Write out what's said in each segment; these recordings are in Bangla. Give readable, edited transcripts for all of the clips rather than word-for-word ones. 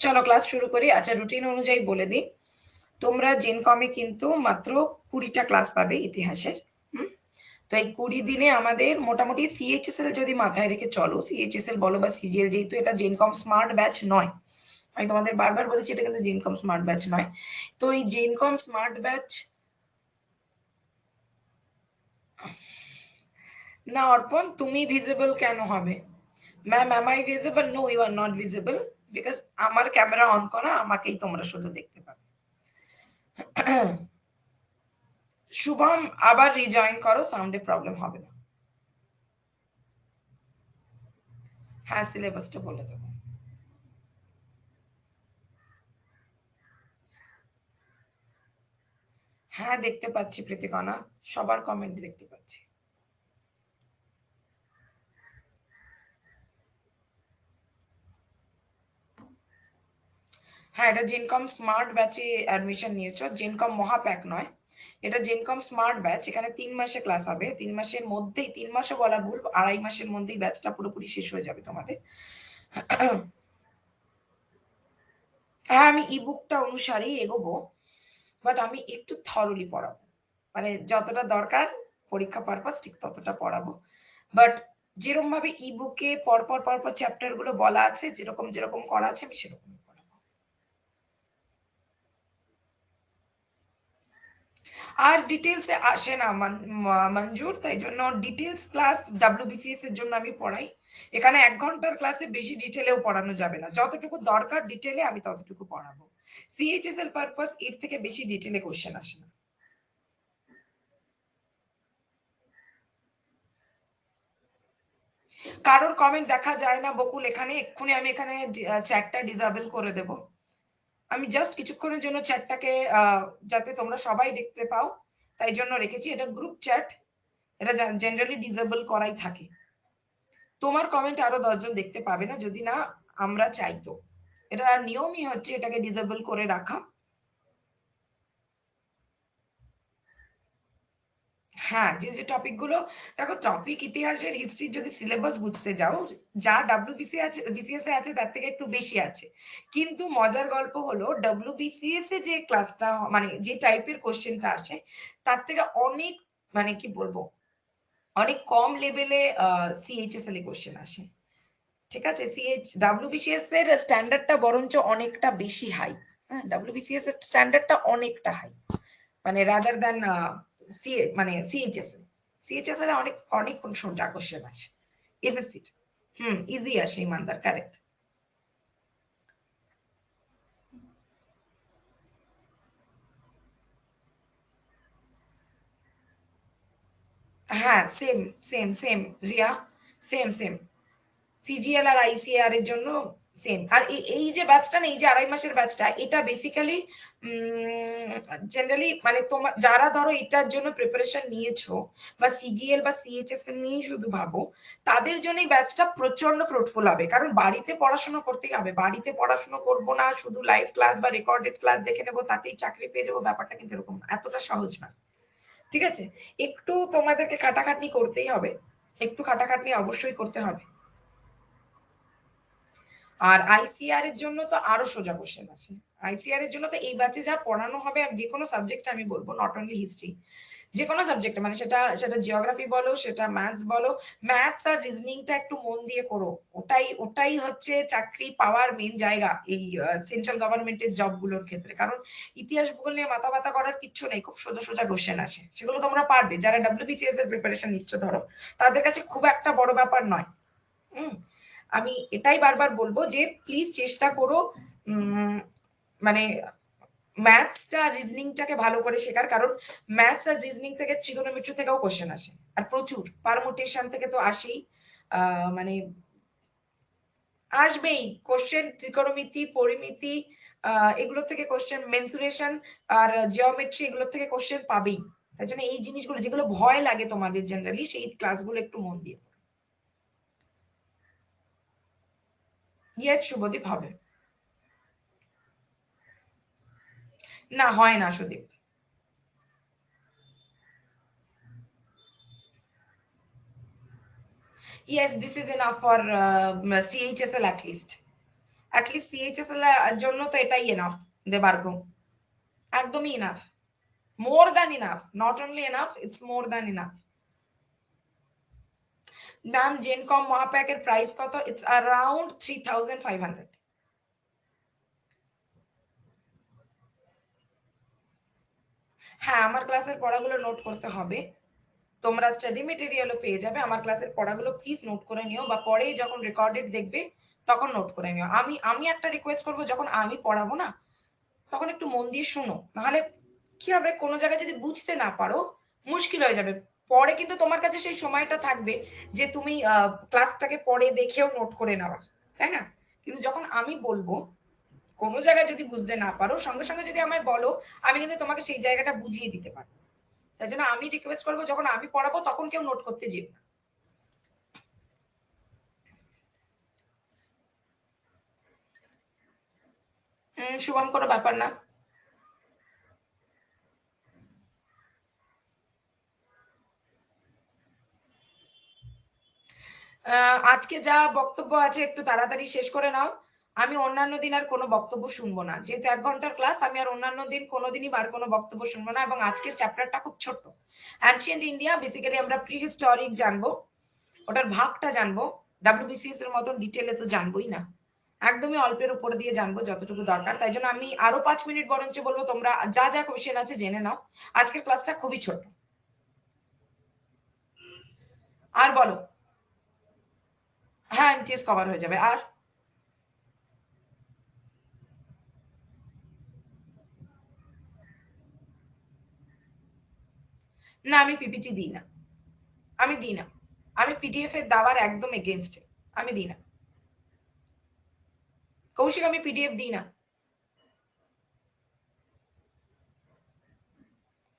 চলো ক্লাস শুরু করি। আচ্ছা, রুটিন অনুযায়ী বলে দিই, তোমরা জেনকমে কিন্তু মাত্র 20টা ক্লাস পাবে ইতিহাসের। হুম। তো এই 20 দিনে আমাদের মোটামুটি সিএইচএসএল যদি মাথায় রেখে চলো, সিএইচএসএল বলো বা সিজিএল, যেহেতু এটা জেনকম স্মার্ট ব্যাচ নয়, আমি তোমাদের বারবার বলেছি এটা কিন্তু জেনকম স্মার্ট ব্যাচ নয়। তো এই জেনকম স্মার্ট ব্যাচ, না অর্পণ তুমি ভিজিবল কেন হবে? Ma'am am I visible? No, you are not visible because আমার ক্যামেরা অন করা, আমাকেই তোমরা শুধু দেখতে পাবে। শুভম আবার রিজয়েন করো, সাউন্ডে প্রবলেম হবে না। হ্যাঁ, সিলেবাসটা বলে দেবো। হ্যাঁ দেখতে পাচ্ছি প্রীতিকণা, সবার কমেন্ট দেখতে পাচ্ছি। হ্যাঁ, এটা জেনকম স্মার্ট ব্যাচে অ্যাডমিশন নিয়েছো, জেনকম মহাপ্যাক নয়, এটা জেনকম স্মার্ট ব্যাচ। এখানে 3 মাসে ক্লাস হবে, 3 মাসের মধ্যেই, 3 মাসও বলা ভুল, 2.5 মাসের মধ্যেই ব্যাচটা পুরোপুরি শেষ হয়ে যাবে তোমাদের। হ্যাঁ, আমি ইবুকটা অনুসারেই এগোবো, বাট আমি একটু থরলি পড়াবো, মানে যতটা দরকার পরীক্ষা পারপাস ঠিক ততটা পড়াবো। বাট যেরকম ভাবে ইবুকে পরপর পরপর চ্যাপ্টার গুলো বলা আছে, যেরকম যেরকম করা আছে আমি সেরকম পড়াবো। আর ডিটেলস এ আসে না মঞ্জুর, তাই জন্য ডিটেলস ক্লাস ডাব্লিউবিসিএস এর জন্য আমি পড়াই। এখানে 1 ঘন্টার ক্লাসে বেশি ডিটেলেও পড়ানো যাবে না, যতটুকু দরকার ডিটেলে আমি ততটুকু পড়াবো। সিএইচএসএল পারপাস এর থেকে বেশি ডিটেলে কোশ্চেন আসে না। কারোর কমেন্ট দেখা যায় না বকুল এখানে, এক্ষুনি আমি এখানে চ্যাটটা ডিসেবল করে দেব। আমি জাস্ট কিছুক্ষণের জন্য চ্যাটটাকে যাতে তোমরা সবাই দেখতে পাও তাই জন্য রেখেছি, এটা গ্রুপ চ্যাট, এটা জেনারেলি ডিসেবল করাই থাকে। তোমার কমেন্ট আরো 10 জন দেখতে পাবে না যদি না আমরা চাইতো, এটা নিয়মই হচ্ছে এটাকে ডিসেবল করে রাখা। হ্যাঁ, যে যে টপিক গুলো, দেখো টপিক ইতিহাসের হিস্ট্রি যদি সিলেবাস বুঝতে যাও, যা ডাব্লিউবিসি আছে, বিসিএস এ আছে তার থেকে একটু বেশি আছে। কিন্তু মজার গল্প হলো ডাব্লিউবিসিএস এ যে ক্লাসটা, মানে যে টাইপের কোশ্চেনটা আসে তার থেকে অনেক, মানে কি বলবো, অনেক কম লেভেলে সিএইচএসএল এ কোশ্চেন আসে। ঠিক আছে, ডাব্লিউবিসিএস এর স্ট্যান্ডার্ডটা বরঞ্চ অনেকটা বেশি হাই। হ্যাঁ, ডাব্লিউবিসিএস এর স্ট্যান্ডার্ডটা অনেকটা হাই, মানে রাদার দ্যান মানে সিএইচএসএল। সিএইচএসএল এ অনেক অনেক সোজা কোশ্চেন আসে, এসএসসি ইজি আসে, ইমানদার কারেক্ট। হ্যাঁ, same same same Riya, same same. CGL আর আইসিআর এর জন্য সেম। আর এই যে ব্যাচটা না, এই যে 2.5 মাসের ব্যাচটা, এটা বেসিক্যালি জেনারেলি মানে তোমার যারা ধরো এটার জন্য প্রিপারেশন নিয়েছো বা সিজিএল বা সিএইচএস এর নিয়েই শুধু ভাবো, তাদের জন্য এই ব্যাচটা প্রচন্ড ফ্রুটফুল হবে। কারণ বাড়িতে পড়াশোনা করতেই হবে, বাড়িতে পড়াশোনা করবো না, শুধু লাইভ ক্লাস বা রেকর্ডেড ক্লাস দেখে নেবো তাতেই চাকরি পেয়ে যাবো, ব্যাপারটা কিন্তু এরকম না, এতটা সহজ না। ঠিক আছে, একটু তোমাদেরকে খাটাখাটনি করতেই হবে, একটু খাটাখাটনি অবশ্যই করতে হবে। আর আইসিআর এর জন্য তো আরো সোজা কোশ্চেন আছে। আইসিআর এর জন্য তো এই ব্যাচে যা পড়ানো হবে, যে কোনো সাবজেক্ট আমি বলবো, নট অনলি হিস্ট্রি, যে কোনো সাবজেক্টে, মানে সেটা সেটা জিওগ্রাফি বলো, সেটা ম্যাথস বলো, ম্যাথস আর রিজনিংটা একটু মন দিয়ে করো, ওটাই ওটাই হচ্ছে চাকরি পাওয়ার মেন জায়গা এই সেন্ট্রাল গভর্নমেন্টের জবগুলোর ক্ষেত্রে। কারণ ইতিহাস ভূগোল নিয়ে মাথা ব্যথা করার কিচ্ছু নেই, খুব সোজা সোজা কোশ্চেন আসে, সেগুলো তোমরা পারবে। যারা ডাব্লিউবিসিএস এর প্রিপারেশন নিচ্ছ ধরো, তাদের কাছে খুব একটা বড় ব্যাপার নয়। হুম। আমি এটাই বারবার বলবো যে প্লিজ চেষ্টা করো মানে ম্যাথসটা রিজনিংটাকে ভালো করে শেখার, কারণ ম্যাথস আর রিজনিং থেকে ট্রিগোনোমেট্রি থেকেও কোশ্চেন আসে, আর প্রচুর পারমুটেশন থেকে তো আসেই, মানে আসবেই কোশ্চেন, ত্রিকোণমিতি, পরিমিতি, এগুলো থেকে কোশ্চেন, মেনসুরেশন আর জিওমেট্রি, এগুলো থেকে কোশ্চেন পাবেই। তাই জন্য এই জিনিসগুলো যেগুলো ভয় লাগে তোমাদের জেনারেলি, সেই ক্লাসগুলো একটু মন দিয়ে। ইয়েস শুভদীপ, হবে। না হয় না Sudip. Yes, this is enough for CHSL at least. At least CHSL এর জন্য তো এটাই এনাফ দেবার্ঘ, একদমই enough, more than enough, not only enough, it's more than enough. Ma'am Gencom মহাপ্যাকের প্রাইস কত? It's around 3500। হ্যাঁ, আমার ক্লাসের পড়াগুলো নোট করতে হবে। তোমরা স্টাডি মেটেরিয়ালও পেয়ে যাবে, আমার ক্লাসের পড়াগুলো প্লিজ নোট করে নিও, বা পরে যখন রেকর্ডেড দেখবে তখন নোট করে নিও। আমি আমি একটা রিকোয়েস্ট করবো, যখন আমি পড়াবো না তখন একটু মন দিয়ে শোনো, নাহলে কি হবে, কোনো জায়গায় যদি বুঝতে না পারো মুশকিল হয়ে যাবে। পরে কিন্তু তোমার কাছে সেই সময়টা থাকবে যে তুমি ক্লাসটাকে পরে দেখেও নোট করে নেওয়ার, তাই না? কিন্তু যখন আমি বলবো, কোনো জায়গায় যদি বুঝতে না পারো সঙ্গে সঙ্গে যদি আমায় বলো, আমি কিন্তু তোমাকে সেই জায়গাটা বুঝিয়ে দিতে পারবো। তাই জন্য আমি রিকোয়েস্ট করবো, যখন আমি পড়াবো তখন কেউ নোট করতে যেও না। শুভম, কোনো ব্যাপার না। আজকে যা বক্তব্য আছে একটু তাড়াতাড়ি শেষ করে নাও। আমি অন্যান্য দিন আর কোনো বক্তব্য শুনবো না, যেহেতু 1 ঘন্টার ক্লাস, আমি আর অন্যান্য দিন কোনোদিনই আর কোনো বক্তব্য শুনবো না। এবং আজকের চ্যাপ্টারটা খুব ছোট্ট, অ্যানশিয়েন্ট ইন্ডিয়া। বেসিক্যালি আমরা প্রি হিস্টোরিক জানবো, ওটার ভাগটা জানবো। ডাব্লিউবিসিএস এর মতন ডিটেলে তো জানবোই না, একদমই অল্পের উপর দিয়ে জানবো যতটুকু দরকার। তাই জন্য আমি আরো 5 মিনিট বরঞ্চ বলবো, তোমরা যা যা কোয়েশ্চেন আছে জেনে নাও। আজকের ক্লাসটা খুবই ছোট। আর বলো। হ্যাঁ, এমটিএস কভার হয়ে যাবে। আর না, আমি পিপিটি দিই না, আমি দিই না। আমি পিডিএফ এর দেওয়ার একদম এগেনস্টে, আমি দিই না। কৌশিক, আমি পিডিএফ দিই না।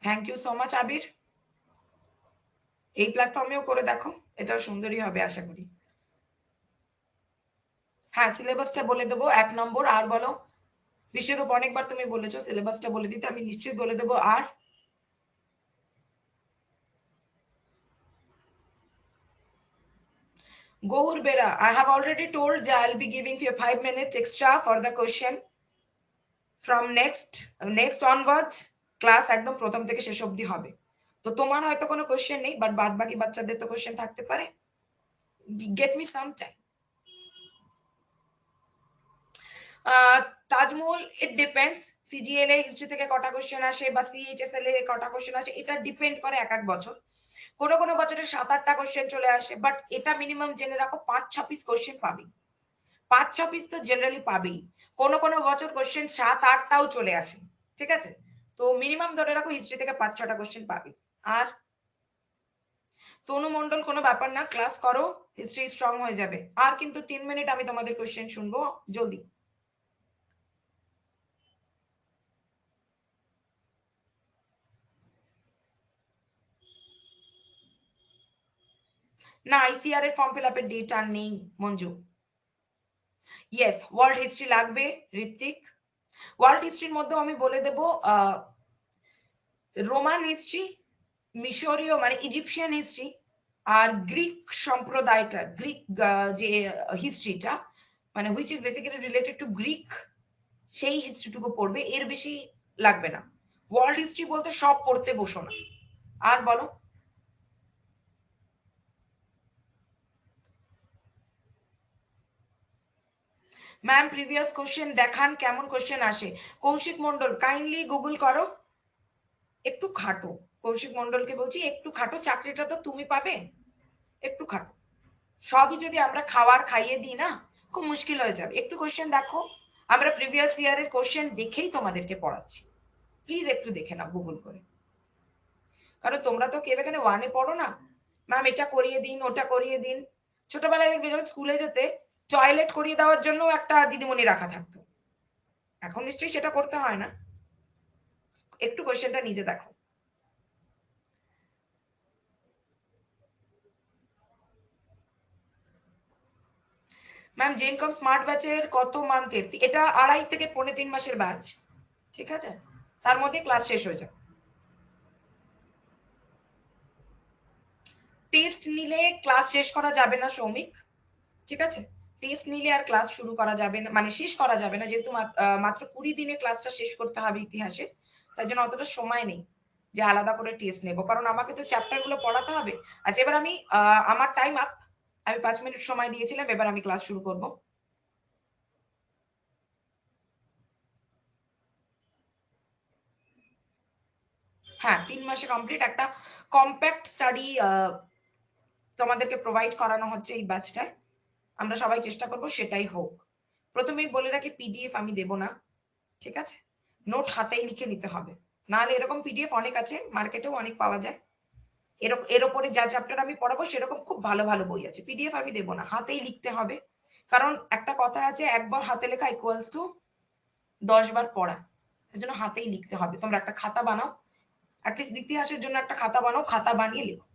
থ্যাংক ইউ সো মাচ আবির। এই প্ল্যাটফর্মেও করে দেখো, এটাও সুন্দরই হবে আশা করি। হ্যাঁ, সিলেবাসটা বলে দেবো 1 নম্বর। আর বলো। বিশ্বরূপ, অনেকবার তুমি বলেছো সিলেবাসটা বলে দিতে, আমি নিশ্চয়ই বলে দেবো। আর Gaur Bera, I have already told that I'll be giving you 5 minutes extra for the question from next onwards। Class একদম প্রথম থেকে শেষ অবধি হবে। তো তোমার হয়তো কোনো কোশ্চেন নেই, বাট বাদ বাকি বাচ্চাদের তো কোশ্চেন থাকতে পারে। Get me some time. Taj Mahal, it depends. CGL a history থেকে কটা কোশ্চেন আসে বা সিএইচএসএল এ কটা কোশ্চেন আসে, এটা ডিপেন্ড করে এক এক বছর। কোনো কোনো বছরে 7-8টা কোশ্চেন চলে আসে, বাট এটা মিনিমাম জেনে রাখো 5-6 পিস কোশ্চেন পাবি। 5-6 পিস তো জেনারেলি পাবেই। কোনো কোনো বছর কোশ্চেন 7-8টাও চলে আসে, ঠিক আছে? তো মিনিমাম ধরে রাখো হিস্ট্রি থেকে 5-6টা কোশ্চেন পাবি। আর তনু মন্ডল, কোনো ব্যাপার না, ক্লাস করো, হিস্ট্রি স্ট্রং হয়ে যাবে। আর কিন্তু 3 মিনিট আমি তোমাদের কোশ্চেন শুনবো, জলদি। না, আইসিআর এর ফর্ম ফিল আপের ডেট আর নেই মঞ্জু। ইয়েস, ওয়ার্ল্ড হিস্ট্রি লাগবে ঋত্বিক। ওয়ার্ল্ড হিস্ট্রির মধ্যেও আমি বলে দেবো রোমান হিস্ট্রি, মিশরীয় মানে ইজিপশিয়ান হিস্ট্রি, আর গ্রিক সম্প্রদায়টা, গ্রিক যে হিস্ট্রিটা, মানে which is basically related to Greek, সেই হিস্ট্রিটুকু পড়বে, এর বেশি লাগবে না। ওয়ার্ল্ড হিস্ট্রি বলতে সব পড়তে বসো না। আর বলো। ম্যাম প্রিভিয়াস কোশ্চেন দেখান, কেমন কোশ্চেন আসে। কৌশিক মন্ডল, কাইন্ডলি গুগল করো, একটু খাটো। কৌশিক মন্ডলকে বলছি একটু খাটো, চাকরিটা তো তুমি পাবে, একটু খাটো। সবই যদি আমরা খাওয়ার খাইয়ে দিই না, খুব মুশকিল হয়ে যাবে। একটু কোশ্চেন দেখো, আমরা প্রিভিয়াস ইয়ারের কোশ্চেন দেখেই তোমাদেরকে পড়াচ্ছি। প্লিজ একটু দেখে নাও গুগল করে, কারণ তোমরা তো কেউ এখানে 1-এ পড়ো না। ম্যাম এটা করিয়ে দিন, ওটা করিয়ে দিন। ছোটবেলায় দেখবে যখন স্কুলে যেতে, টয়লেট করিয়ে দেওয়ার জন্য একটা দিদিমণি রাখা থাকতো, এখন নিশ্চয়ই সেটা করতে হয় না। একটু কোশ্চেনটা নিজে দেখো। ম্যাম জেনকম স্মার্ট ব্যাচের কত মান্থের? এটা 2.5 থেকে 3.5 মাসের ব্যাচ, ঠিক আছে? তার মধ্যে ক্লাস শেষ হয়ে যাবে। টেস্ট নিলে ক্লাস শেষ করা যাবে না সৌমিক, ঠিক আছে? টেস্ট নিলে আর ক্লাস শুরু করা যাবে না, মানে শেষ করা যাবে না, যেহেতু মাত্র 20 দিনে ক্লাসটা শেষ করতে হবে ইতিহাসে। তাই জন্য অতটা সময় নেই যে আলাদা করে টেস্ট নেব, কারণ আমাকে তো চ্যাপ্টার গুলো পড়াতে হবে। আচ্ছা, এবার আমি আমার টাইম আপ, আমি 5 মিনিট সময় দিয়েছিলাম, এবার আমি ক্লাস শুরু করব। হ্যাঁ, 3 মাসে কমপ্লিট একটা কম্প্যাক্ট স্টাডি তোমাদেরকে প্রোভাইড করানো হচ্ছে এই ব্যাচটায়। আমরা সবাই চেষ্টা করব সেটাই হোক। প্রথমেই বলে রাখি, পিডিএফ আমি দেব না, ঠিক আছে? নোট হাতেই লিখে নিতে হবে, নাহলে এরকম পিডিএফ অনেক আছে, মার্কেটেও অনেক পাওয়া যায়। এর ওপরে যা চ্যাপ্টার আমি পড়াবো সেরকম খুব ভালো ভালো বই আছে, পিডিএফ আমি দেবো না, হাতেই লিখতে হবে। কারণ একটা কথা আছে, একবার হাতে লেখা ইকুয়ালস টু 10 বার পড়া। সেজন্য হাতেই লিখতে হবে। তোমরা একটা খাতা বানাও, অ্যাটলিস্ট ইতিহাসের জন্য একটা খাতা বানাও, খাতা বানিয়ে লিখো।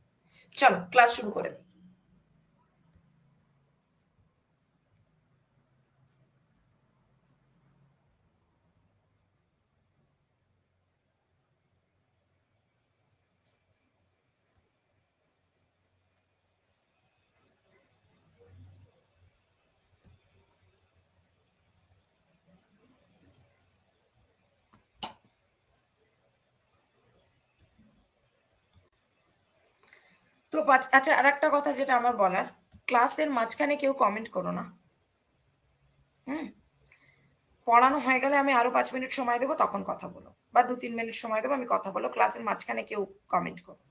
চলো ক্লাস শুরু করে দিই। তো আচ্ছা, আর একটা কথা যেটা আমার বলার, ক্লাসের মাঝখানে কেউ কমেন্ট করো না। হুম, পড়ানো হয়ে গেলে আমি আরো 5 মিনিট সময় দেবো, তখন কথা বলো, বা 2-3 মিনিট সময় দেবো, আমি কথা বলো। ক্লাসের মাঝখানে কেউ কমেন্ট করো।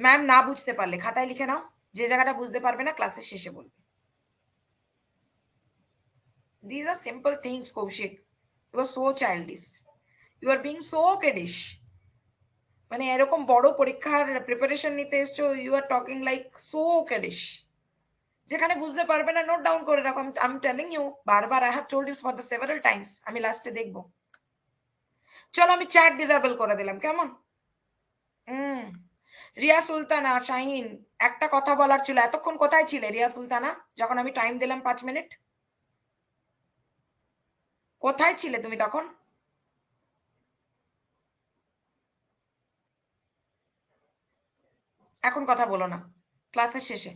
ম্যাম না বুঝতে পারলে খাতায় লিখে নাও, যে জায়গাটা বুঝতে পারবে না ক্লাসের শেষে বলবে। These are simple things, Kaushik. You are so childish. You are being so kiddish. মানে এরকম বড় পরীক্ষার প্রিপারেশন নিতে এসছো, you are talking like so kiddish. যেখানে বুঝতে পারবে না নোট ডাউন করে রাখো। আমি টেলিং ইউ, বারবার I have told you for the several times. আমি লাস্টে দেখবো। চলো আমি চ্যাট ডিসেবল করে দিলাম, কেমন? হুম। রিয়া সুলতানা, শাহিন, একটা কথা বলার ছিল। এতক্ষণ কোথায় ছিলে রিয়া সুলতানা, যখন আমি টাইম দিলাম 5 মিনিট? কোথায় ছিলে তুমি তখন? এখন কথা বলো না, ক্লাসের শেষে।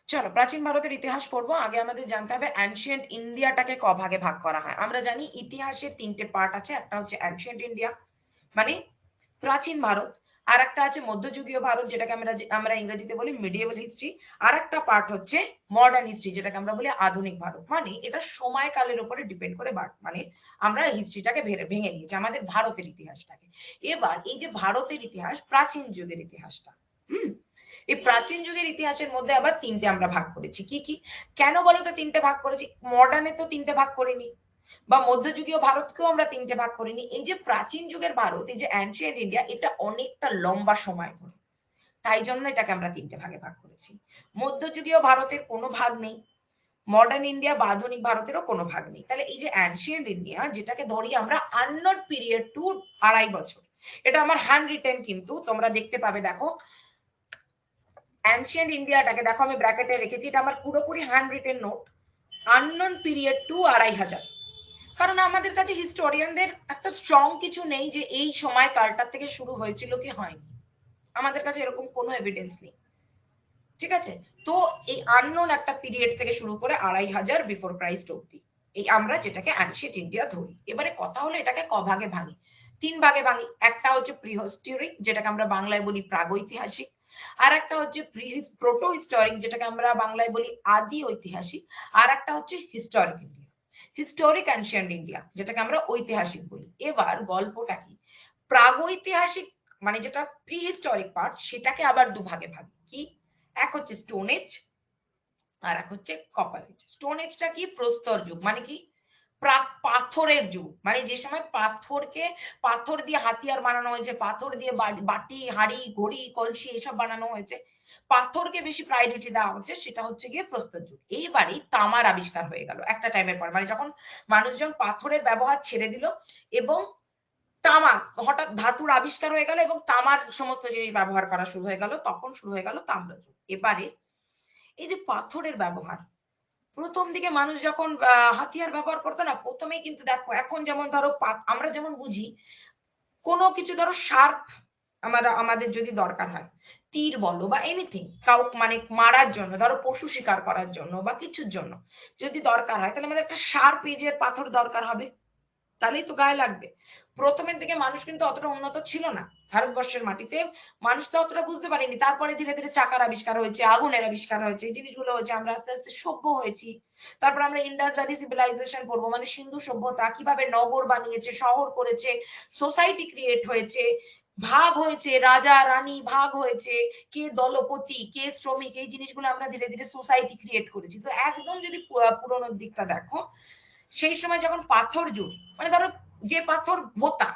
চলো প্রাচীন ভারতের ইতিহাস পড়বো। আগে আমাদের জানতে হবে অ্যানশিয়েন্ট ইন্ডিয়াটাকে ভাগে ভাগ করা হয়। আমরা জানি ইতিহাসের 3টে পার্ট আছে। একটা হচ্ছে অ্যানশিয়েন্ট ইন্ডিয়া, মানে প্রাচীন ভারত। আর একটা আছে মধ্যযুগীয় ভারত, যেটাকে আমরা ইংরেজিতে বলি মিডিয়েবল হিস্ট্রি। আর একটা পার্ট হচ্ছে মডার্ন হিস্ট্রি, যেটাকে আমরা বলি আধুনিক ভারত। মানে এটা সময়কালের উপরে ডিপেন্ড করে মানে আমরা হিস্ট্রিটাকে ভেঙে নিয়েছি, আমাদের ভারতের ইতিহাসটাকে। এবার এই যে ভারতের ইতিহাস, প্রাচীন যুগের ইতিহাসটা, হুম, এই প্রাচীন যুগের ইতিহাসের মধ্যে আবার 3টে আমরা ভাগ করেছি। কি কি, কেন বলতো 3টে ভাগ করেছি? মডার্নে তো 3টে ভাগ করিনি, বা মধ্যযুগীয় ভারতকেও আমরা 3টে ভাগ করিনি। এই যে প্রাচীন যুগের ভারত, এই যে অ্যানশিয়েন্ট ইন্ডিয়া, এটা অনেকটা লম্বা সময় ধরে, তাই জন্য এটাকে আমরা 3টে ভাগে ভাগ করেছি। মধ্যযুগীয় ভারতের কোনো ভাগ নেই, মডার্ন ইন্ডিয়া বা আধুনিক ভারতেরও কোনো ভাগ নেই। তাহলে এই যে অ্যানশিয়েন্ট ইন্ডিয়া, যেটাকে ধরি আমরা আননোন পিরিয়ড টু 2.5 বছর, এটা আমার হ্যান্ড রিটেন, কিন্তু তোমরা দেখতে পাবে। দেখো অ্যানশিয়েন্ট ইন্ডিয়াটাকে দেখো, আমি ব্র্যাকেটে রেখেছি, এটা আমার পুরোপুরি hand written note. Unknown period to 2,500। কারণ আমাদের কাছে হিস্টোরিয়ানদের একটা স্ট্রং কিছু নেই যে এই সময় কালটার থেকে শুরু হয়েছিল কি হয়নি, আমাদের কাছে এরকম কোনো এভিডেন্স নেই, ঠিক আছে? তো এই আননোন একটা পিরিয়ড থেকে শুরু করে 2,500 বিফোর ক্রাইস্ট অব্দি, এই আমরা যেটাকে অ্যানশিয়েন্ট ইন্ডিয়া ধরি। এবারে কথা হলো এটাকে ভাগে ভাঙি, 3 ভাগে ভাঙি। একটা হচ্ছে প্রিহিস্টোরিক, যেটাকে আমরা বাংলায় বলি প্রাগৈতিহাসিক। আর একটা হচ্ছে প্রোটো হিস্টোরিক, যেটাকে আমরা বাংলায় বলি আদি ঐতিহাসিক। আর একটা হচ্ছে historic India, historic ancient India, যেটাকে আমরা ঐতিহাসিক বলি। এবার গল্পটা কি, প্রাগৈতিহাসিক মানে যেটা প্রিহিস্টোরিক পার্ট, সেটাকে আবার 2 ভাগে ভাগ। কি, এক হচ্ছে স্টোন এজ, আর এক হচ্ছে কপার এজ। স্টোন এজটা কি, প্রস্তর যুগ, মানে কি পাথরের যুগ, মানে যে সময় পাথর দিয়ে হাতিয়ার বানানো হয়েছে, পাথর দিয়ে বাটি হাড়ি ঘড়ি কলসি এসব বানানো হয়েছে, পাথরকে বেশি প্রায়োরিটি দেওয়া হচ্ছে, সেটা হচ্ছে গিয়ে প্রস্তর যুগ। এইবারই তামার আবিষ্কার হয়ে গেল একটা টাইমের পর, মানে যখন মানুষজন পাথরের ব্যবহার ছেড়ে দিল এবং তামা, হঠাৎ ধাতুর আবিষ্কার হয়ে গেল এবং তামার সমস্ত জিনিস ব্যবহার করা শুরু হয়ে গেল, তখন শুরু হয়ে গেল তাম্রযুগ। এবারে এই যে পাথরের ব্যবহার, প্রথম দিকে মানুষ যখন হাতিয়ার ব্যবহার করতো না, প্রথমেই কিন্তু দেখো এখন যেমন ধরো আমরা যেমন বুঝি কোনো কিছু ধরো শার্প আমাদের যদি দরকার হয়, তীর বলো বা এনিথিং, কাউ মানে মারার জন্য, ধরো পশু শিকার করার জন্য বা কিছুর জন্য যদি দরকার হয়, তাহলে আমাদের একটা শার্প এজের পাথর দরকার হবে, তাহলেই তো গায়ে লাগবে। প্রথমের দিকে মানুষ কিন্তু অতটা উন্নত ছিল না ভারতবর্ষের মাটিতে, মানুষ তো অতটা বুঝতে পারেনি। তারপরে ধীরে ধীরে চাকার আবিষ্কার হয়েছে, আগুনের আবিষ্কার হয়েছে, এই জিনিসগুলো হয়েছে, আমরা আস্তে আস্তে সভ্য হয়েছি। তারপর আমরা ইন্ডাস ভ্যালি সিভিলাইজেশন পড়বো, মানে সিন্ধু সভ্যতা কিভাবে নগর বানিয়েছে, শহর করেছে, সোসাইটি ক্রিয়েট হয়েছে, ভাগ হয়েছে, রাজা রানী ভাগ হয়েছে, কে দলপতি কে শ্রমিক, এই জিনিসগুলো আমরা ধীরে ধীরে সোসাইটি ক্রিয়েট করেছি। তো একদম যদি পুরোনো দিকটা দেখো, সেই সময় যখন পাথর যুগ, মানে ধরো যে পাথর ভোতা,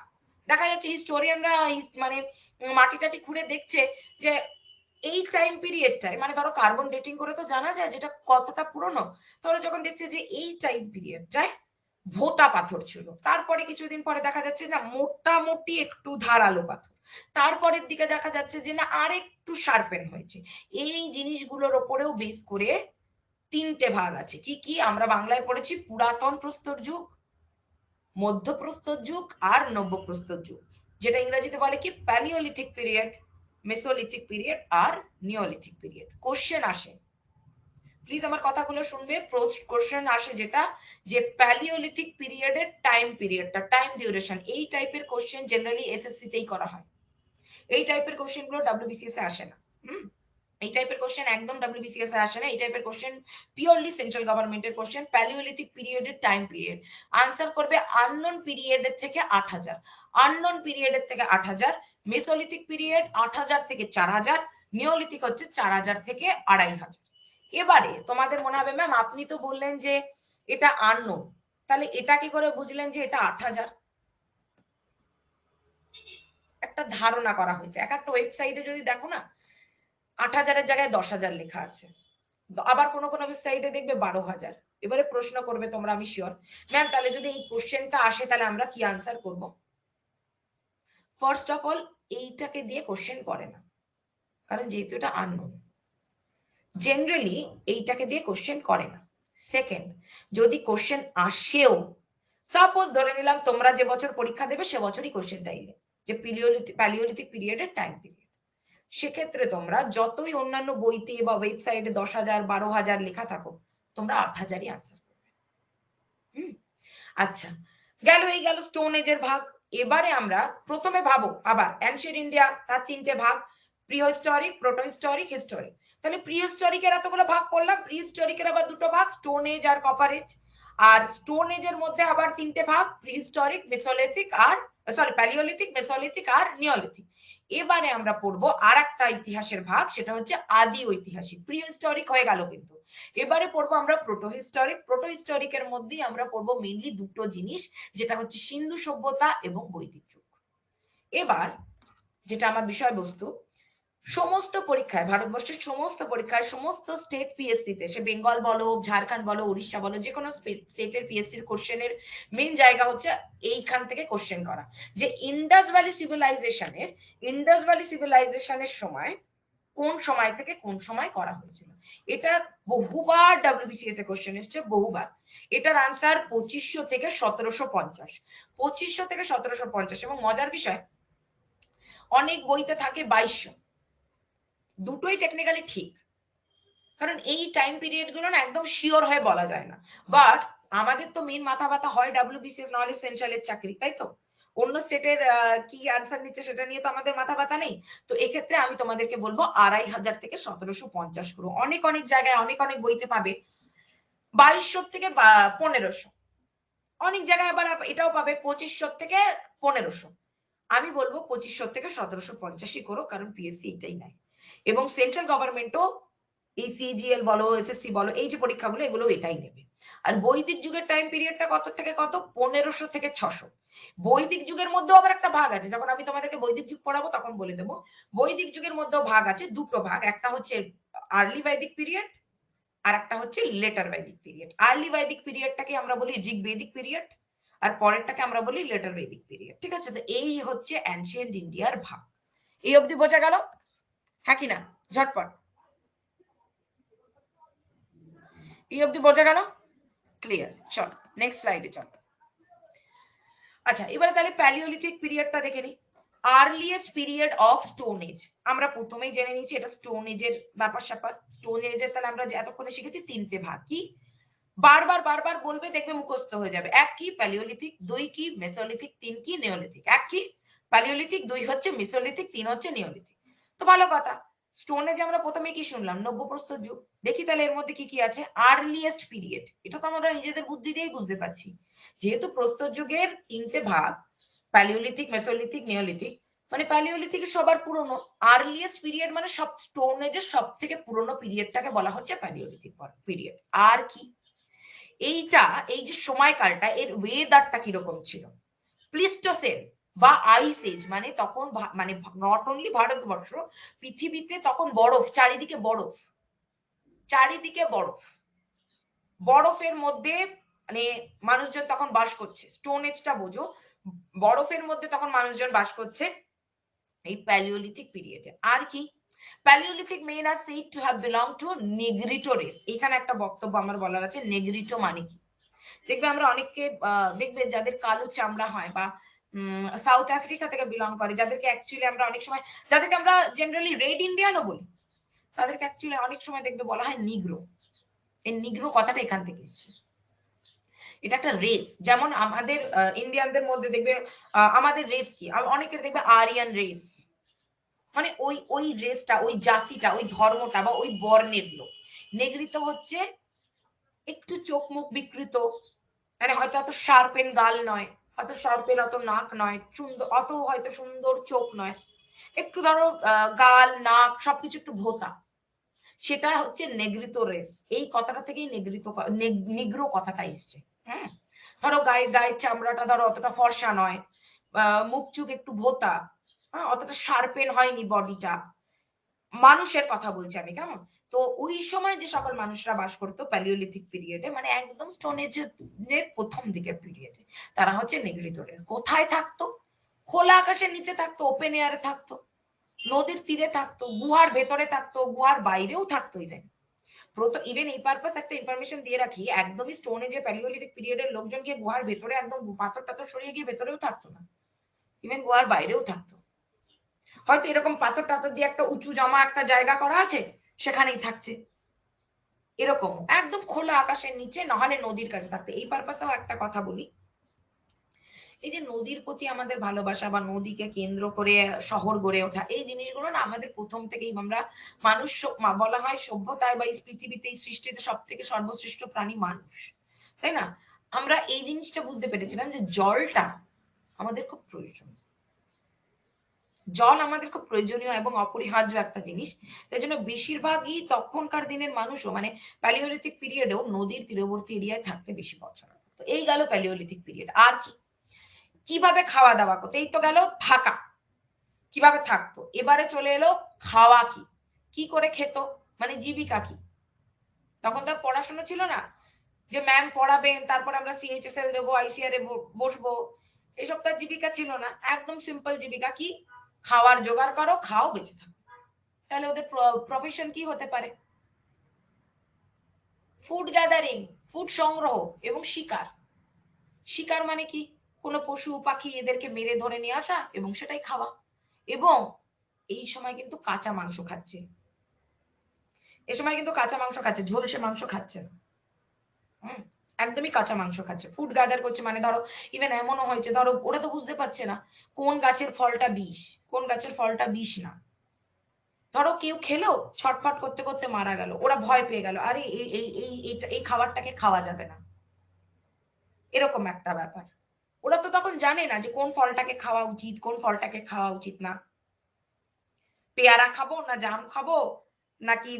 দেখা যাচ্ছে হিস্টোরিয়ানরা মানে মাটি টাটি খুঁড়ে দেখছে যে এই টাইম পিরিয়ডটাই, মানে ধরো কার্বন ডেটিং করে তো জানা যায় যেটা কতটা পুরনো। ধরো যখন দেখছে যে এই টাইম পিরিয়ডটায় ভোতা পাথর ছিল, তারপরে কিছুদিন পরে দেখা যাচ্ছে না মোটামুটি একটু ধারালো পাথর, তারপরের দিকে দেখা যাচ্ছে যে না আর একটু শার্পেন হয়েছে। এই জিনিসগুলোর ওপরেও বেস করে তিনটে ভাগ আছে। কি কি আমরা বাংলায় পড়েছি? পুরাতন প্রস্তর যুগ, মধ্যপ্রস্তর যুগ আর নব্যপ্রস্তর যুগ, যেটা ইংরেজিতে বলে কি প্যালিওলিথিক পিরিয়ড, মেসোলিথিক পিরিয়ড আর নিওলিথিক পিরিয়ড। কোশ্চেন আসে, প্লিজ আমার কথাগুলো শুনবে, কোশ্চেন আসে যেটা যে প্যালিওলিথিক পিরিয়ডের টাইম পিরিয়ডটা, টাইম ডিউরেশন, এই টাইপের কোশ্চেন জেনারেলি এসএসসি তেই করা হয়। এই টাইপের কোশ্চেন গুলো ডাব্লিউবিসিএস এ আসে না। এই টাইপের কোশ্চেন একদম ডাব্লিউবিসিএস এ আসে না। এই টাইপের কোশ্চেন পিওরলি সেন্ট্রাল গভর্নমেন্টের কোশ্চেন। প্যালিওলিথিক পিরিয়ডের টাইম পিরিয়ড আনসার করবে আননোন পিরিয়ডের থেকে 8000, আননোন পিরিয়ডের থেকে 8000, মেসোলিথিক পিরিয়ড 8000 থেকে 4000, নিওলিথিক হচ্ছে 4000 থেকে 2500। এবারে তোমাদের মনে হবে ম্যাম আপনি তো বললেন যে এটা আননোন, তাহলে এটা কি করে বুঝলেন যে এটা 8000? একটা ধারণা করা হয়েছে, এক একটা ওয়েবসাইটে যদি দেখো না 8000-এর জায়গায় 10,000 লেখা আছে, আবার কোনো কোনো ওয়েবসাইটে দেখবে 12,000। এবারে প্রশ্ন করবে তোমরা, আমি শিওর ম্যাম তাহলে যদি এই কোশ্চেনটা আসে তাহলে আমরা কি আনসার করব? ফার্স্ট অফ অল এইটাকে দিয়ে কোশ্চেন করে না, কারণ যেহেতু এটা আননোন, জেনারেলি এইটাকে দিয়ে কোশ্চেন করে না। সেকেন্ড, যদি কোশ্চেন আসেও, সাপোজ ধরে নিলাম তোমরা যে বছর পরীক্ষা দেবে সে বছরই কোশ্চেনটা এলে যে প্যালিওলিথিক পিরিয়ডের টাইম পিরিয়ড, সেক্ষেত্রে তোমরা যতই অন্যান্য বইতে বা ওয়েবসাইটে 10,000 12,000 লেখা থাকুক, তোমরা 8,000-ই আনসার করবে। আচ্ছা, এই গেল স্টোন এজের ভাগ। এবারে আমরা প্রথমে ভাবো আবার অ্যানশিয়েন্ট ইন্ডিয়া, তার তিনটে ভাগ, প্রিহিস্টোরিক, প্রোটোহিস্টোরিক, হিস্টোরিক। তাহলে প্রিহিস্টোরিকের এতগুলো ভাগ করলাম, প্রিহিস্টোরিকের আবার দুটো ভাগ, স্টোন এজ আর কপার এজ। আর স্টোন এজের মধ্যে আবার তিনটে ভাগ, প্রিহিস্টোরিক, মেসোলিথিক আর প্যালিওলিথিক, মেসোলিথিক আর নিওলিথিক। এবারে আমরা পড়বো আর একটা ইতিহাসের ভাগ, সেটা হচ্ছে আদি ঐতিহাসিক। প্রিহিস্টোরিক হয়ে গেল কিন্তু, এবারে পড়বো আমরা প্রোটোহিস্টোরিক। প্রোটোহিস্টোরিকের মধ্যেই আমরা পড়বো মেইনলি দুটো জিনিস, যেটা হচ্ছে সিন্ধু সভ্যতা এবং বৈদিক যুগ। এবার যেটা আমার বিষয়বস্তু, সমস্ত পরীক্ষায়, ভারতবর্ষের সমস্ত পরীক্ষায়, সমস্ত স্টেট পিএসসি তে, সে বেঙ্গল বলো, ঝাড়খণ্ড বলো, উড়িষ্যা বলো, যে কোনো স্টেটের পিএসসির কোশ্চেনের মেইন জায়গা হচ্ছে এইখান থেকে কোশ্চেন করা, যে ইন্ডাস ভ্যালি সিভিলাইজেশনের সময় কোন সময় থেকে কোন সময় করা হয়েছিল। এটা বহুবার ডাব্লিউবিসিএস এ কোশ্চেন এসছে, বহুবার। এটার আনসার 2500 থেকে 1750, 2500 থেকে 1750। এবং মজার বিষয়, অনেক বইতে থাকে 2200, দুটোই টেকনিক্যালি ঠিক, কারণ এই টাইম পিরিয়ড গুলো না একদম শিওর হয়ে বলা যায় না। বাট আমাদের তো মেন মাথা ব্যথা হয় ডাব্লিউবিসিএস নাহলে সেন্ট্রালের চাকরি, তাই তো? অন্য স্টেটের কি আনসার নিচ্ছে সেটা নিয়ে তো আমাদের মাথা ব্যথা নেই। তো এক্ষেত্রে আমি তোমাদেরকে বলবো 2500 থেকে 1750 করো। অনেক অনেক জায়গায় অনেক অনেক বইতে পাবে 2200 থেকে 1500, অনেক জায়গায় আবার এটাও পাবে 2500 থেকে 1500। আমি বলবো 2500 থেকে 1750ই করো, কারণ পিএসসি এটাই নেয়। এবং সেন্ট্রাল গভর্নমেন্টও এই সিজিএল বলো, এসএসসি বলো, এই যে পরীক্ষাগুলো এগুলো এটাই নেবে। আর বৈদিক যুগের টাইম পিরিয়ডটা কত থেকে কত? 1500 থেকে 600। বৈদিক যুগের মধ্যেও আবার একটা ভাগ আছে, যখন আমি তোমাদেরকে বৈদিক যুগ পড়াবো তখন বলে দেবো। বৈদিক যুগের মধ্যেও ভাগ আছে, দুটো ভাগ, একটা হচ্ছে আর্লি বৈদিক পিরিয়ড আর একটা হচ্ছে লেটার বৈদিক পিরিয়ড। আর্লি বৈদিক পিরিয়ডটাকে আমরা বলি ঋগ্বেদিক পিরিয়ড, আর পরেরটাকে আমরা বলি লেটার বৈদিক পিরিয়ড। ঠিক আছে? তো এই হচ্ছে অ্যানশিয়েন্ট ইন্ডিয়ার ভাগ। এই অবধি বোঝা গেল? হ্যাঁ কি না? ঝটপট। এই অবধি বোঝা গেল? ক্লিয়ার। চলো নেক্সট স্লাইডে চলো। আচ্ছা এবারে তাহলে প্যালিওলিথিক পিরিয়ডটা দেখে নিই। Earliest period of stone age, আমরা প্রথমেই জেনে নিয়েছি এটা স্টোন এজের ব্যাপার স্যাপার। স্টোন এজের তাহলে আমরা এতক্ষণে শিখেছি তিনটে ভাগ। কি? বারবার বারবার বলবে, দেখবে মুখস্থ হয়ে যাবে। এক কি? প্যালিওলিথিক। দুই কি? মেসোলিথিক। তিন কি? নিওলিথিক। এক কি? প্যালিওলিথিক, দুই হচ্ছে মেসোলিথিক, তিন হচ্ছে নিওলিথিক। তো ভালো কথা। স্টোন এজে আমরা প্রথমে কি শুনলাম? নব্যপ্রস্তর যুগ। দেখি তাহলে এর মধ্যে কি কি আছে। আর্লিয়েস্ট পিরিয়ড, এটা তো আমরা নিজেদের বুদ্ধি দিয়েই বুঝতে পারছি। যেহেতু প্রস্তর যুগের তিনটে ভাগ, প্যালিওলিথিক, মেসোলিথিক, নিওলিথিক, মানে প্যালিওলিথিক সবার পুরনো। আর্লিয়েস্ট পিরিয়ড মানে সব স্টোন এজের সব থেকে পুরনো পিরিয়ডটাকে বলা হচ্ছে প্যালিওলিথিক পিরিয়ড। আর কি? এইটা, এই যে সময়কালটা, এর ওয়েদারটা কিরকম ছিল? প্লিস্টোসেন বা আইস এজ, মানে তখন মানে নট অনলি ভারতবর্ষ, পৃথিবীতে তখন বরফ, চারিদিকে বরফ, চারিদিকে বরফ, বরফের মধ্যে মানে মানুষজন তখন বাস করছে। স্টোন এজটা বোঝো, বরফের মধ্যে তখন মানুষজন বাস করছে এই প্যালিওলিথিক পিরিয়ডে। আর কি? Palaeolithic men are said to have belong to negrito race. এখানে একটা বক্তব্য আমার বলার আছে। নেগ্রিটো মানে কি? দেখবে আমরা অনেককে দেখবে যাদের কালো চামড়া হয় বা সাউথ আফ্রিকা থেকে বিলং করে, যাদেরকে অ্যাকচুয়ালি আমরা অনেক সময়, যাদেরকে আমরা জেনারেলি রেড ইন্ডিয়ানও বলি, তাদেরকে অ্যাকচুয়ালি অনেক সময় দেখবে বলা হয় নিগ্রো। এই নিগ্রো কথাটা এখান থেকে এসেছে। এটা একটা রেস। যেমন আমাদের ইন্ডিয়ানদের মধ্যে দেখবে আমাদের রেস কি, অনেকের দেখবে আরিয়ান রেস, মানে ওই ওই রেসটা, ওই জাতিটা, ওই ধর্মটা বা ওই বর্ণের লোক। নেগৃত হচ্ছে একটু চোখ মুখ বিকৃত, মানে হয়তো অত শার্পেন গাল নয়, হয়তো শার্পেন অত নাক নয়, সুন্দর অত হয়তো সুন্দর চোখ নয়, একটু ধরো গাল নাক সবকিছু একটু ভোতা, সেটা হচ্ছে নেগৃত রেস। এই কথাটা থেকেই নেগৃত, নিগ্রো কথাটা এসছে। হ্যাঁ, ধরো গায়ের চামড়াটা ধরো অতটা ফর্সা নয়, মুখ চুখ একটু ভোতা, হ্যাঁ, অতটা শার্পেন হয়নি বডিটা, মানুষের কথা বলছি আমি, কেমন? তো ওই সময় যে সকল মানুষরা বাস করতো প্যালিওলিথিক পিরিয়ডে, মানে একদম স্টোন এজের প্রথম দিকের পিরিয়ডে, তারা হচ্ছে নেগ্রিটোরে। কোথায় থাকতো? খোলা আকাশের নিচে থাকতো, ওপেন এয়ারে থাকতো, নদীর তীরে থাকতো, গুহার ভেতরে থাকতো, গুহার বাইরেও থাকতো। ইভেন এই পারপাস একটা ইনফরমেশন দিয়ে রাখি, একদমই স্টোন এজে প্যালিওলিথিক পিরিয়ডের লোকজন গিয়ে গুহার ভেতরে একদম পাথর টাথর সরিয়ে গিয়ে ভেতরেও থাকতো না, ইভেন গুহার বাইরেও থাকতো। হয়তো এরকম পাথর টাথর দিয়ে একটা উঁচু জমা একটা জায়গা করা আছে, সেখানেই থাকছে। এরকম একদম খোলা আকাশের নিচে, নাহলে নদীর কাছে থাকতে। এই পারপাসেও একটা কথা বলি, এই যে নদীর প্রতি আমাদের ভালোবাসা বা নদীকে কেন্দ্র করে শহর গড়ে ওঠা, এই জিনিসগুলো না আমাদের প্রথম থেকেই, আমরা মানুষ, বলা হয় সভ্যতায় বা এই পৃথিবীতে এই সৃষ্টিতে সব থেকে সর্বশ্রেষ্ঠ প্রাণী মানুষ, তাই না? আমরা এই জিনিসটা বুঝতে পেরেছিলাম যে জলটা আমাদের খুব প্রয়োজন, জল আমাদের খুব প্রয়োজনীয় এবং অপরিহার্য একটা জিনিস। তাই জন্য বেশিরভাগই তখনকার দিনের মানুষও, মানে প্যালিওলিথিক পিরিয়ডেও নদীর তীরবর্তী এরিয়ায় থাকতে বেশি পছন্দ করতো। এই গেল প্যালিওলিথিক পিরিয়ড। আর কি? কিভাবে খাওয়া দাওয়া করতো? এই তো গেল থাকা, কিভাবে থাকতো। এবারে চলে এলো খাওয়া। কি কি করে খেত, মানে জীবিকা কি? তখন তো পড়াশোনা ছিল না যে ম্যাম পড়াবেন, তারপর আমরা সিএইচএসএল দেবো, আইসিআর এ বসবো, এসব তার জীবিকা ছিল না। একদম সিম্পল জীবিকা। কি? খাওয়ার জোগাড় করো, খাও, বেঁচে থাকো। তাহলে ওদের প্রফেশন কি হতে পারে? ফুড গ্যাদারিং, ফুড সংগ্রহ এবং শিকার। শিকার মানে কি? কোনো পশু পাখি এদেরকে মেরে ধরে নিয়ে আসা এবং সেটাই খাওয়া। এবং এই সময় কিন্তু কাঁচা মাংস খাচ্ছে, এ সময় কিন্তু কাঁচা মাংস খাচ্ছে, ঝলসে মাংস খাচ্ছে না। হুম, একদমই কাঁচা মাংস খাচ্ছে। ফুড গ্যাদার করছে, মানে ধরো ইভেন এমনও হয়েছে, ধরো ওরা তো বুঝতে পারছে না কোন গাছের ফলটা বিষ, কোন গাছের ফলটা বিষ না। ধরো কেউ খেলো, ছটফট করতে করতে মারা গেল, ওরা ভয় পেয়ে গেল, আরে এই খাবারটাকে খাওয়া যাবে না, এরকম একটা ব্যাপার। ওরা তো তখন জানে না যে কোন ফলটাকে খাওয়া উচিত, কোন ফলটাকে খাওয়া উচিত না। পেয়ারা খাবো না জাম খাবো নাকি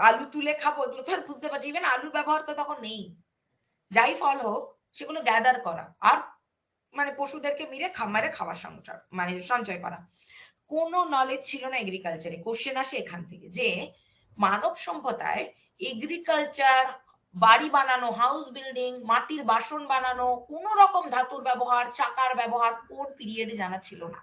আলু তুলে খাবো, এগুলো তো আর বুঝতে পারছি। ইভেন আলুর ব্যবহার তো তখন নেই। যাই ফল হোক সেগুলো গ্যাদার করা আর মানে পশুদেরকে মেরে খাবার সঞ্চয়, মানে সঞ্চয় করা। কোনো নলেজ ছিল না এগ্রিকালচারে। কোশ্চেন আসে এখান থেকে যে মানব সভ্যতায় এগ্রিকালচার, বাড়ি বানানো, হাউস বিল্ডিং, মাটির বাসন বানানো, কোন রকম ধাতুর ব্যবহার, চাকার ব্যবহার কোন পিরিয়ডে জানা ছিল না।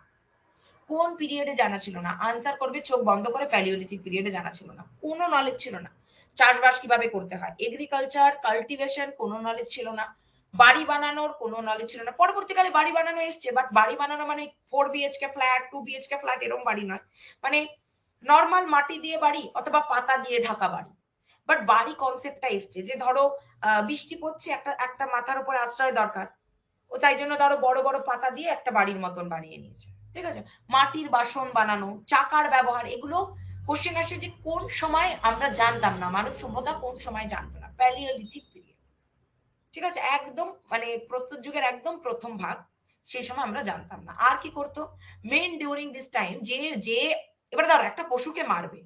কোন পিরিয়ডে জানা ছিল না? আনসার করবে চোখ বন্ধ করে, প্যালিওলিথিক পিরিয়ডে জানা ছিল না, কোনো নলেজ ছিল না। চাষবাস কিভাবে করতে হয়, এগ্রিকালচার কাল্টিভেশন কোনো নলেজ ছিল না, বাড়ি বানানোর কোনো নলেজ ছিল না। পরবর্তীকালে বাড়ি বানানো এসছে, বাট বাড়ি বানানো মানে 4 BHK ফ্ল্যাট, 2 BHK ফ্ল্যাট এরকম বাড়ি নয়, মানে নর্মাল মাটি দিয়ে বাড়ি অথবা পাতা দিয়ে ঢাকা বাড়ি। বাট বাড়ি কনসেপ্টটা এসছে যে ধরো বৃষ্টি পড়ছে, একটা একটা মাথার উপর আশ্রয় দরকার, ও তাই জন্য ধরো বড় বড় পাতা দিয়ে একটা বাড়ির মতন বানিয়ে নিয়েছে, ঠিক আছে। মাটির বাসন বানানো, চাকার ব্যবহার, এগুলো কোশ্চেন আসে যে কোন সময় আমরা জানতাম না, মানব সভ্যতা কোন সময় জানতো না, প্যালিওলিথিক পিরিয়ড, ঠিক আছে, একদম মানে প্রস্তর যুগের একদম প্রথম ভাগ, সেই সময় আমরা জানতাম না। আর কি করতো মেন ডিউরিং দিস টাইম, যে যে এবার ধরো একটা পশুকে মারবে,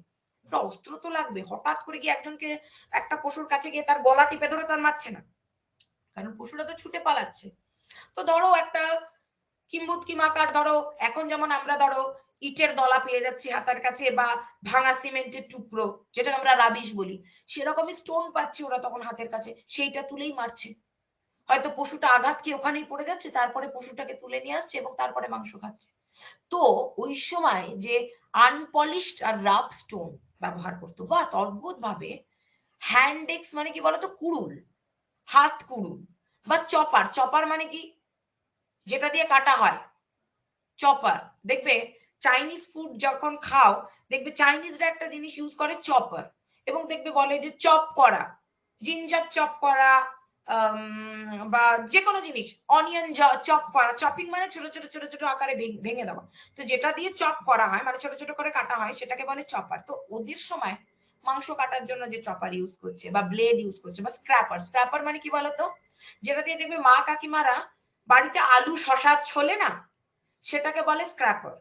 একটা অস্ত্র তো লাগবে, হঠাৎ করে গিয়ে একজনকে একটা পশুর কাছে গিয়ে তার গলা টিপে ধরে তার মারছে না, কারণ পশুরা তো ছুটে পালাচ্ছে। তো ধরো একটা কিম্বুৎকিমাকার, ধরো এখন যেমন আমরা ধরো ইটের দলা পেয়ে যাচ্ছি হাতের কাছে, বা ভাঙা সিমেন্টের টুকরো যেটা আমরা রাবিশ বলি, সেরকমই স্টোন পাচ্ছি ওরা তখন হাতের কাছে, সেইটা তুলেই মারছে। হয়তো পশুটা আঘাত খেয়ে ওখানেই পড়ে যাচ্ছে, তারপরে পশুটাকে তুলে নিয়ে আসছে এবং তারপরে মাংস খাচ্ছে। তো ওই সময় যে আনপলিশড আর রাফ স্টোন ব্যবহার করতো, বা অদ্ভুত ভাবে হ্যান্ড এক্স মানে কি বলতো, কুড়ুল, হাত কুড়ুল, বা চপার, চপার মানে কি, যেটা দিয়ে কাটা হয়, চপার। দেখবে চাইনিজ ফুড যখন খাও, দেখবে চাইনিজরা একটা জিনিস ইউজ করে চপার, এবং দেখবে বলে যে চপ করা, জিঞ্জার চপ করা, বা যে কোনো জিনিস, অনিয়ন চপ করা, চপিং মানে ছোট ছোট ছোট ছোট আকারে ভেঙে দেওয়া। তো যেটা দিয়ে চপ করা হয় মানে ছোট ছোট করে কাটা হয়, সেটাকে বলে চপার। তো ওদের সময় মাংস কাটার জন্য যে চপার ইউজ করছে বা ব্লেড ইউজ করছে, বা স্ক্র্যাপার, স্ক্র্যাপার মানে কি বলতো, যেটা দিয়ে দেখবে মা কাকিমারা বাড়িতে আলু শশা ছোলে না, সেটাকে বলে স্ক্র্যাপার,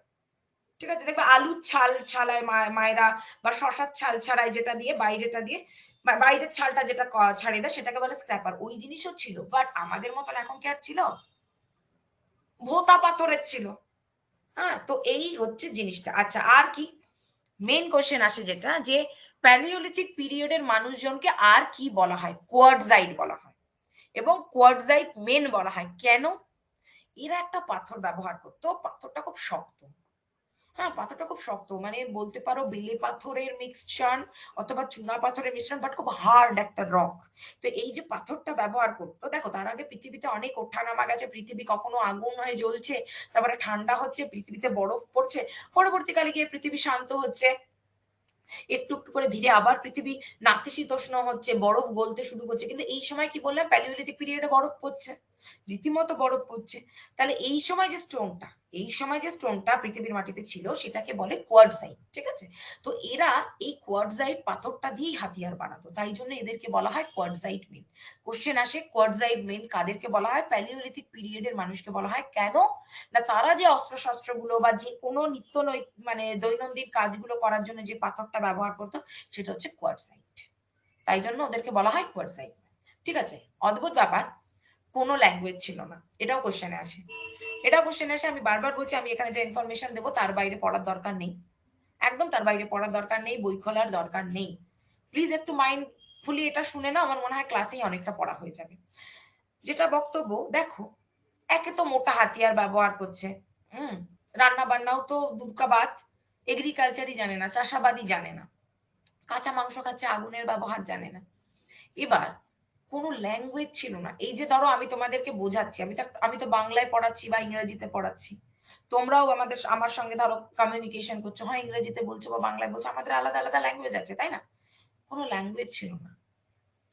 ঠিক আছে। দেখবে আলুর ছাল ছাড়ায় মায়েরা, বা শশার ছাল ছাড়ায়, যেটা দিয়ে বাইরেটা দিয়ে, বাইরের ছালটা যেটা ছাড়িয়ে দেয়, সেটাকে বলে স্ক্র্যাপার। ওই জিনিসও ছিল, বাট আমাদের মতন এখন কি আর ছিল, ভোতা পাথরের ছিল। হ্যাঁ, তো এই হচ্ছে জিনিসটা। আচ্ছা, আর কি মেন কোশ্চেন আসে যেটা, যে প্যালিওলিথিক পিরিয়ডের মানুষজনকে আর কি বলা হয়, কোয়ার্টজাইট বলা হয়, এবং কোয়ার্টজাইট মেন বলা হয় কেন, এরা একটা পাথর ব্যবহার করতো, পাথরটা খুব শক্ত। হ্যাঁ, পাথরটা খুব শক্ত, মানে বলতে পারো বেলে পাথরের মিক্সচার অথবা চুনা পাথরের মিশ্রণ, বাট খুব হার্ড একটা রক। তো এই যে পাথরটা ব্যবহার করতো, দেখো তার আগে পৃথিবীতে অনেক ওঠানামা গেছে, পৃথিবী কখনো আগুন হয়ে জ্বলছে, তারপরে ঠান্ডা হচ্ছে, পৃথিবীতে বরফ পড়ছে, পরবর্তীকালে গিয়ে পৃথিবী শান্ত হচ্ছে, একটু একটু করে ধীরে আবার পৃথিবী নাতিশীতোষ্ণ হচ্ছে, বরফ গলতে শুরু করছে। কিন্তু এই সময় কি বললাম, প্যালিওলিথিক পিরিয়ডে বরফ পড়ছে, রীতিমতো বরফ পড়ছে। তাহলে এই সময় যে স্টোনটা, এই সময় যে স্টোনটা পৃথিবীর মাটিতে ছিল, সেটাকে বলে কোয়ার্টজাইট, ঠিক আছে। তো এরা এই কোয়ার্টজাইট পাথরটা দিয়েই হাতিয়ার বানাতো, তাই জন্য এদেরকে বলা হয় কোয়ার্টজাইট মেন। কোশ্চেন আসে কোয়ার্টজাইট মেন কাদেরকে বলা হয়, প্যালিওলিথিক পিরিয়ডের মানুষকে বলা হয়। কেন না, তারা যে অস্ত্রশস্ত্রগুলো বা যে কোনো নিত্য মানে দৈনন্দিন কাজগুলো করার জন্য যে পাথরটা ব্যবহার করতো, সেটা হচ্ছে কোয়ার্টজাইট, তাই জন্য ওদেরকে বলা হয় কোয়ার্টজাইট, ঠিক আছে। অদ্ভুত ব্যাপার, কোনো ল্যাঙ্গুয়েজ ছিল না, এটাও কোশ্চেনে আসে, এটাও কোশ্চেনে আসে। আমি বারবার বলছি, আমি এখানে যে ইনফরমেশন দেবো তার বাইরে পড়ার দরকার নেই, একদম তার বাইরে পড়ার দরকার নেই, বই খোলার দরকার নেই। প্লিজ একটু মাইন্ডফুলি এটা শুনে না, আমার মনে হয় ক্লাসেই অনেকটা পড়া হয়ে যাবে। যেটা বক্তব্য, দেখো একে তো মোটা হাতিয়ার ব্যবহার করছে, হুম, রান্না বান্নাও তো দুর্গাবাদ, এগ্রিকালচারই জানে না, চাষাবাদই জানে না, কাঁচা মাংস খাচ্ছে, আগুনের ব্যবহার জানে না। এবার কোনো ল্যাঙ্গুয়েজ ছিল না। এই যে ধরো আমি তোমাদেরকে বোঝাচ্ছি, আমি তো বাংলায় পড়াচ্ছি বা ইংরেজিতে পড়াচ্ছি, তোমরাও আমার সঙ্গে ধরো কমিউনিকেশন করছো, হয় ইংরেজিতে বলছো বা বাংলায় বলছো, আমাদের আলাদা আলাদা ল্যাঙ্গুয়েজ আছে, তাই না, কোনো ল্যাঙ্গুয়েজ ছিল না।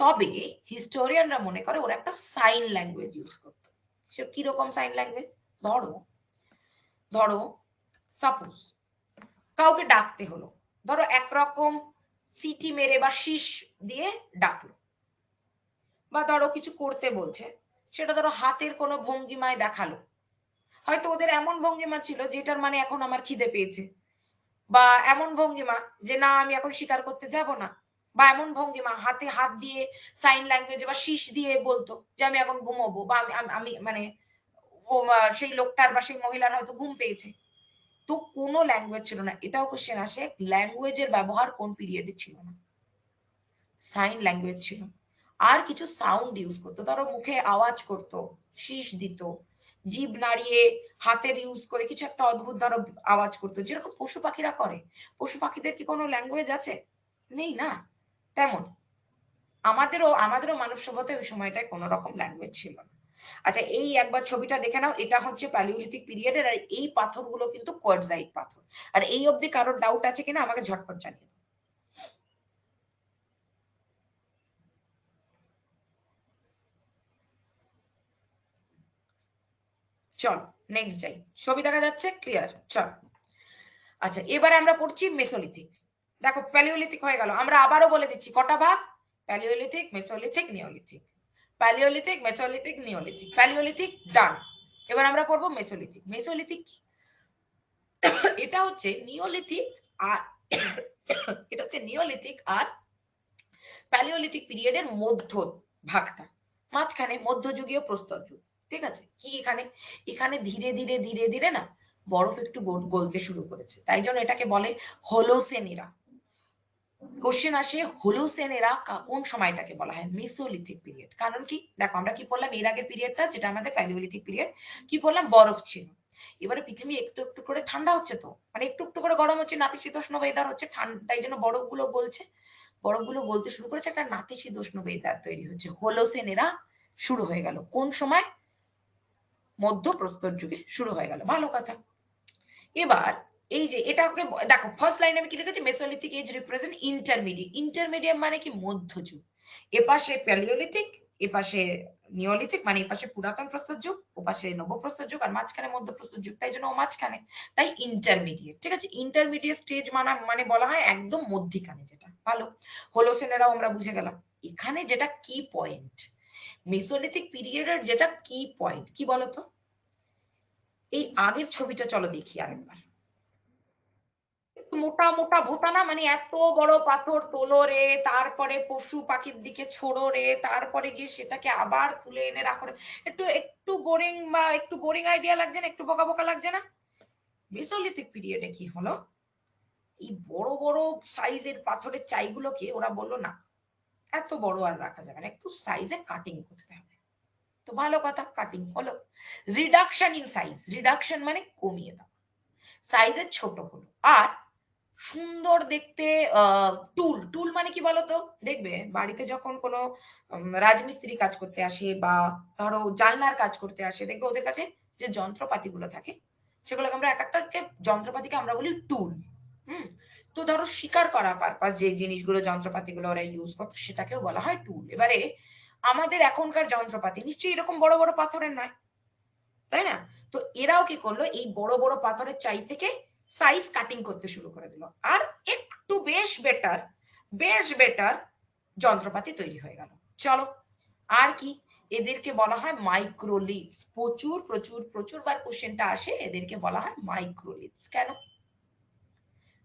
তবে হিস্টোরিয়ানরা মনে করে ওরা একটা সাইন ল্যাঙ্গুয়েজ ইউজ করতো। সে কিরকম সাইন ল্যাঙ্গুয়েজ, ধরো ধরো সাপোজ কাউকে ডাকতে হলো, ধরো একরকম সিটি মেরে বা শীষ দিয়ে ডাকলো, বা ধরো কিছু করতে বলছে, সেটা ধরো হাতের কোনো ভঙ্গিমায় দেখালো, হয়তো ওদের এমন ভঙ্গিমা ছিল যেটার মানে এখন আমার খিদে পেয়েছে, বা এমন ভঙ্গিমা যে না আমি এখন শিকার করতে যাব না, বা এমন ভঙ্গিমা হাতে হাত দিয়ে সাইন ল্যাঙ্গুয়েজে বা শীষ দিয়ে বলতো যে আমি এখন ঘুমোবো, বা আমি আমি আমি মানে সেই লোকটার বা সেই মহিলার হয়তো ঘুম পেয়েছে। তো কোনো ল্যাঙ্গুয়েজ ছিল না। এটাও কোশ্চেন আসে, ল্যাঙ্গুয়েজের ব্যবহার কোন পিরিয়ডে ছিল না, সাইন ল্যাঙ্গুয়েজ ছিল। আর কিছু সাউন্ড ইউজ করতো, ধরো মুখে আওয়াজ করতো, শীষ দিত, জিভ নাড়িয়ে হাতের ইউজ করে কিছু একটা অদ্ভুত ধরো আওয়াজ করতো, যেরকম পশু পাখিরা করে। পশু পাখিদের কি কোনো ল্যাঙ্গুয়েজ আছে, নেই না, তেমন আমাদেরও মানব সভ্যতায় ওই সময়টায় কোনো রকম ল্যাঙ্গুয়েজ ছিল না। আচ্ছা, এই একবার ছবিটা দেখে নাও, এটা হচ্ছে প্যালিওলিথিক পিরিয়ডের, আর এই পাথরগুলো কিন্তু কোয়ার্টজাইট পাথর। আর এই অবধি কারোর ডাউট আছে কিনা আমাকে ঝটপট জানিয়ে। চল নেক্সট যাই। ছবি দেখা যাচ্ছে? ক্লিয়ার? চল। আচ্ছা, এবারে আমরা পড়ছি মেসোলিথিক। দেখো প্যালিওলিথিক হয়ে গেল, আমরা আবারও বলে দিচ্ছি কটা ভাগ: palaeolithic, mesolithic, neolithic. Palaeolithic, mesolithic, neolithic. Palaeolithic done. এবার আমরা পড়বো মেসোলিথিক। মেসোলিথিক এটা হচ্ছে নিওলিথিক আর এটা হচ্ছে নিওলিথিক আর প্যালিওলিথিক পিরিয়ডের মধ্য ভাগটা, মাঝখানে মধ্যযুগীয় প্রস্তর যুগ। ঠিক আছে? কি এখানে এখানে ধীরে ধীরে ধীরে ধীরে না বরফ একটু গলতে শুরু করেছে, তাই জন্য এটাকে বলে হোলোসেন এরা। কোশ্চেন আসে হোলোসেন এরা কোন সময়টাকে বলা হয়? Mesolithic period. কারণ কি দেখো, আমরা কি বললাম এর আগের পিরিয়ডটা যেটা আমাদের প্যালিওলিথিক পিরিয়ড, কি বললাম? বরফ ছিল। এবারে পৃথিবী একটু একটু করে ঠান্ডা হচ্ছে, তো মানে একটু একটু করে গরম হচ্ছে, নাতিশীতোষ্ণ ওয়েদার হচ্ছে, ঠান্ডা, তাই জন্য বরফগুলো গলছে। বরফগুলো গলতে শুরু করেছে, একটা নাতিশীতোষ্ণ ওয়েদার তৈরি হচ্ছে। হোলোসেন এরা শুরু হয়ে গেল কোন সময়? মধ্যপ্রস্তর যুগে শুরু হয়ে গেল। ভালো কথা। এবার এই যে এটাকে দেখো, ফার্স্ট লাইনে আমি কি লিখেছি? Mesolithic age represent intermediate. Intermediate মানে কি? মধ্যযুগ। এপাশে প্যালিওলিথিক, এপাশে নিওলিথিক, মানে এপাশে পুরাতন প্রস্তর যুগ, ওপাশে নবপ্রস্তর যুগ, আর মাঝখানে মধ্যপ্রস্তর যুগ, তাই জন্য ও মাঝখানে, তাই ইন্টারমিডিয়েট। ঠিক আছে? ইন্টারমিডিয়েট স্টেজ মানে বলা হয় একদম মধ্যিখানে যেটা। ভালো, হোলোসেনেরাও আমরা বুঝে গেলাম। এখানে যেটা কি পয়েন্ট, মেসোলিথিক পিরিয়ডের যেটা কি পয়েন্ট কি বলতো? এই আগের ছবিটা চলো দেখি আরেকবার। মোটা মোটা ভোতা না, মানে এত বড় পাথর তোলো রে, তারপরে পশু পাখির দিকে ছোড়ো রে, তারপরে গিয়ে সেটাকে আবার তুলে এনে রাখো রে। একটু একটু বোরিং, বা একটু বোরিং আইডিয়া লাগছে না? একটু বোকা বোকা লাগছে না? মেসোলিথিক পিরিয়ডে কি হলো, এই বড় বড় সাইজের পাথরের চাইগুলোকে ওরা বললো না, এত বড় আর রাখা যাবে না, একটু সাইজে কাটিং করতে হবে। তো ভালো কথা, কাটিং হলো। রিডাকশন ইন সাইজ, রিডাকশন মানে কমিয়ে দাও, সাইজের ছোট হলো। আর সুন্দর দেখতে টুল, টুল মানে কি বলতো? দেখবে বাড়িতে যখন কোনো রাজমিস্ত্রি কাজ করতে আসে, বা ধরো জানলার কাজ করতে আসে, দেখবে ওদের কাছে যে যন্ত্রপাতিগুলো থাকে, সেগুলোকে আমরা এক একটা যন্ত্রপাতিকে আমরা বলি টুল। হুম। তো ধরো শিকার করা পারপাস যে জিনিসগুলো যন্ত্রপাতিগুলো ওরা ইউজ করতো, সেটাকেও বলা হয় টুল। এবারে আমাদের এখনকার যন্ত্রপাতি নিশ্চয়ই এরকম বড় বড় পাথরের নয়, তাই না? তো এরাও কি করলো, এই বড় বড় পাথরের চাই থেকে সাইজ কাটিং করতে শুরু করে দিল, আর একটু বেশ বেটার যন্ত্রপাতি তৈরি হয়ে গেল। চলো, আর কি? এদেরকে বলা হয় মাইক্রোলিথস। প্রচুর প্রচুর প্রচুর বার কোশ্চেনটা আসে, এদেরকে বলা হয় মাইক্রোলিথস। কেন?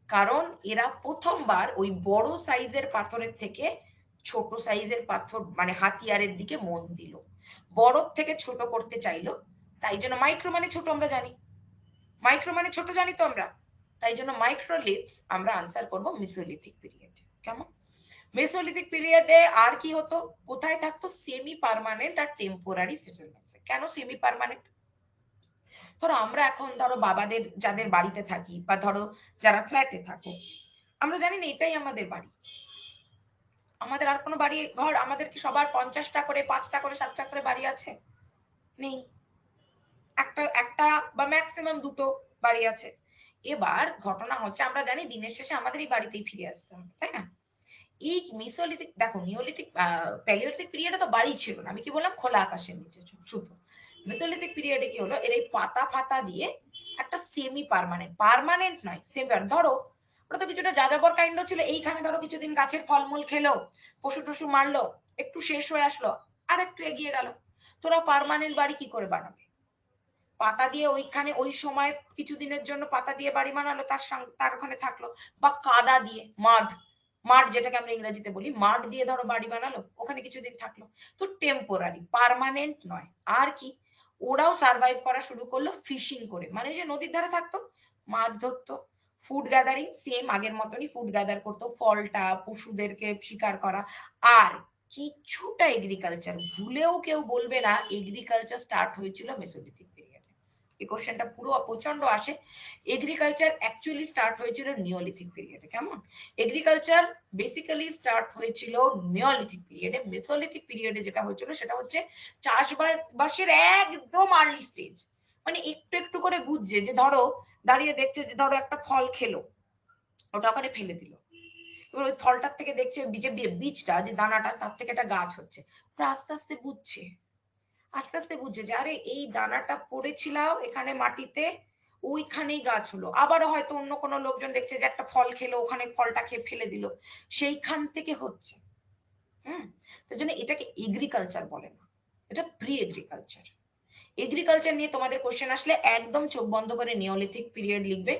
কারণ এরা প্রথমবার ওই বড় সাইজের পাথরের থেকে ছোট সাইজের পাথর, মানে হাতিয়ারের দিকে মন দিল, বড় থেকে ছোট করতে চাইলো। তাই জন্য মাইক্রো মানে ছোট, আমরা জানি মাইক্রো মানে ছোট, জানি তো আমরা। তাই জন্য মাইক্রোলিথস আমরা আনসার করব মেসোলিথিক পিরিয়ড। কেমন? মেসোলিথিক পিরিয়ডে আর কি হতো, কোথায় থাকতো? সেমি পার্মানেন্ট আর টেম্পোরারি সেটেলমেন্টস। কেন সেমি পার্মানেন্ট? ধরো আমরা এখন ধরো বাবাদের যাদের বাড়িতে থাকি, বা ধরো যারা ফ্ল্যাটে থাকো, আমরা জানি না এটাই আমাদের বাড়ি, আমাদের আর কোনো বাড়ি ঘর, আমাদের কি সবার 50টা করে, 5টা করে, 7টা করে বাড়ি আছে? নেই। একটা একটা বা ম্যাক্সিমাম দুটো বাড়ি আছে। এবার ঘটনা হচ্ছে, আমরা জানি দিনের শেষে আমাদের এই বাড়িতেই ফিরে আসতে হবে, তাই না? এই মেসোলিথিক, দেখো নিওলিথিক প্যালিওলিথিক পিরিয়ডে তো বাড়ি ছিল না, আমি কি বললাম? খোলা আকাশের নিচে শুধু। মেসোলিথিক পিরিয়ডে কি হলো, এর এই পাতা ফাতা দিয়ে একটা সেমি পার্মানেন্ট, পার্মানেন্ট নয় সেমি, ধরো ওরা তো কিছুটা যাযাবর কাইন্ড ছিল, এইখানে ধরো কিছুদিন গাছের ফলমূল খেলো, পশু টশু মারলো, একটু শেষ হয়ে আসলো, আর একটু এগিয়ে গেল। তোরা পার্মানেন্ট বাড়ি কি করে বানাবে? পাতা দিয়ে ওইখানে ওই সময় কিছুদিনের জন্য পাতা দিয়ে বাড়ি বানালো, তার ওখানে থাকলো, বা কাদা দিয়ে, মাড, মাড যেটাকে আমরা ইংরেজিতে বলি, মাড দিয়ে ধরো বাড়ি বানালো, ওখানে কিছুদিন থাকলো। তো টেম্পোরারি, পার্মানেন্ট নয়। আর কি? ওরাও সার্ভাইভ করা শুরু করলো ফিশিং করে, মানে যে নদীর ধারে থাকতো, মাছ ধরতো। ফুড গ্যাদারিং সেম আগের মতনই, ফুড গ্যাদার করতো, ফলটা, পশুদেরকে শিকার করা। আর কিছুটা এগ্রিকালচার, ভুলেও কেউ বলবে না এগ্রিকালচার স্টার্ট হয়েছিল মেসোলিথিক পিরিয়ডে। এই কোশ্চেনটা পুরো প্রচন্ড আসে। এগ্রিকালচার অ্যাকচুয়ালি স্টার্ট হয়েছিল নিওলিথিক পিরিয়ডে, কেমন? এগ্রিকালচার বেসিক্যালি স্টার্ট হয়েছিল নিওলিথিক পিরিয়ডে। মেসোলিথিক পিরিয়ডে যেটা হয়েছিল সেটা হচ্ছে চাষবাসের একদম আর্লি স্টেজ, মানে একটু একটু করে বুঝছে যে ধরো দাঁড়িয়ে দেখছে যে ধরো একটা ফল খেলো, ওটা ওখানে ফেলে দিল, এবার ওই ফলটার থেকে দেখছে যে বীজটা যে দানাটা তার থেকে একটা গাছ হচ্ছে, ওরা আস্তে আস্তে বুঝছে, আস্তে আস্তে বুঝছে যে আরে এই দানাটা পড়েছিল এখানে মাটিতে, ওইখানেই গাছ হলো। আবারও হয়তো অন্য কোনো লোকজন দেখছে যে একটা ফল খেলো, ওখানে ফলটা খেয়ে ফেলে দিল, সেইখান থেকে হচ্ছে। তার জন্য এটাকে এগ্রিকালচার বলে না, এটা প্রি এগ্রিকালচার। এগ্রিকালচার নিয়ে তোমাদের কোশ্চেন আসলে একদম চোখ বন্ধ করে নিওলিথিক পিরিয়ড লিখবে।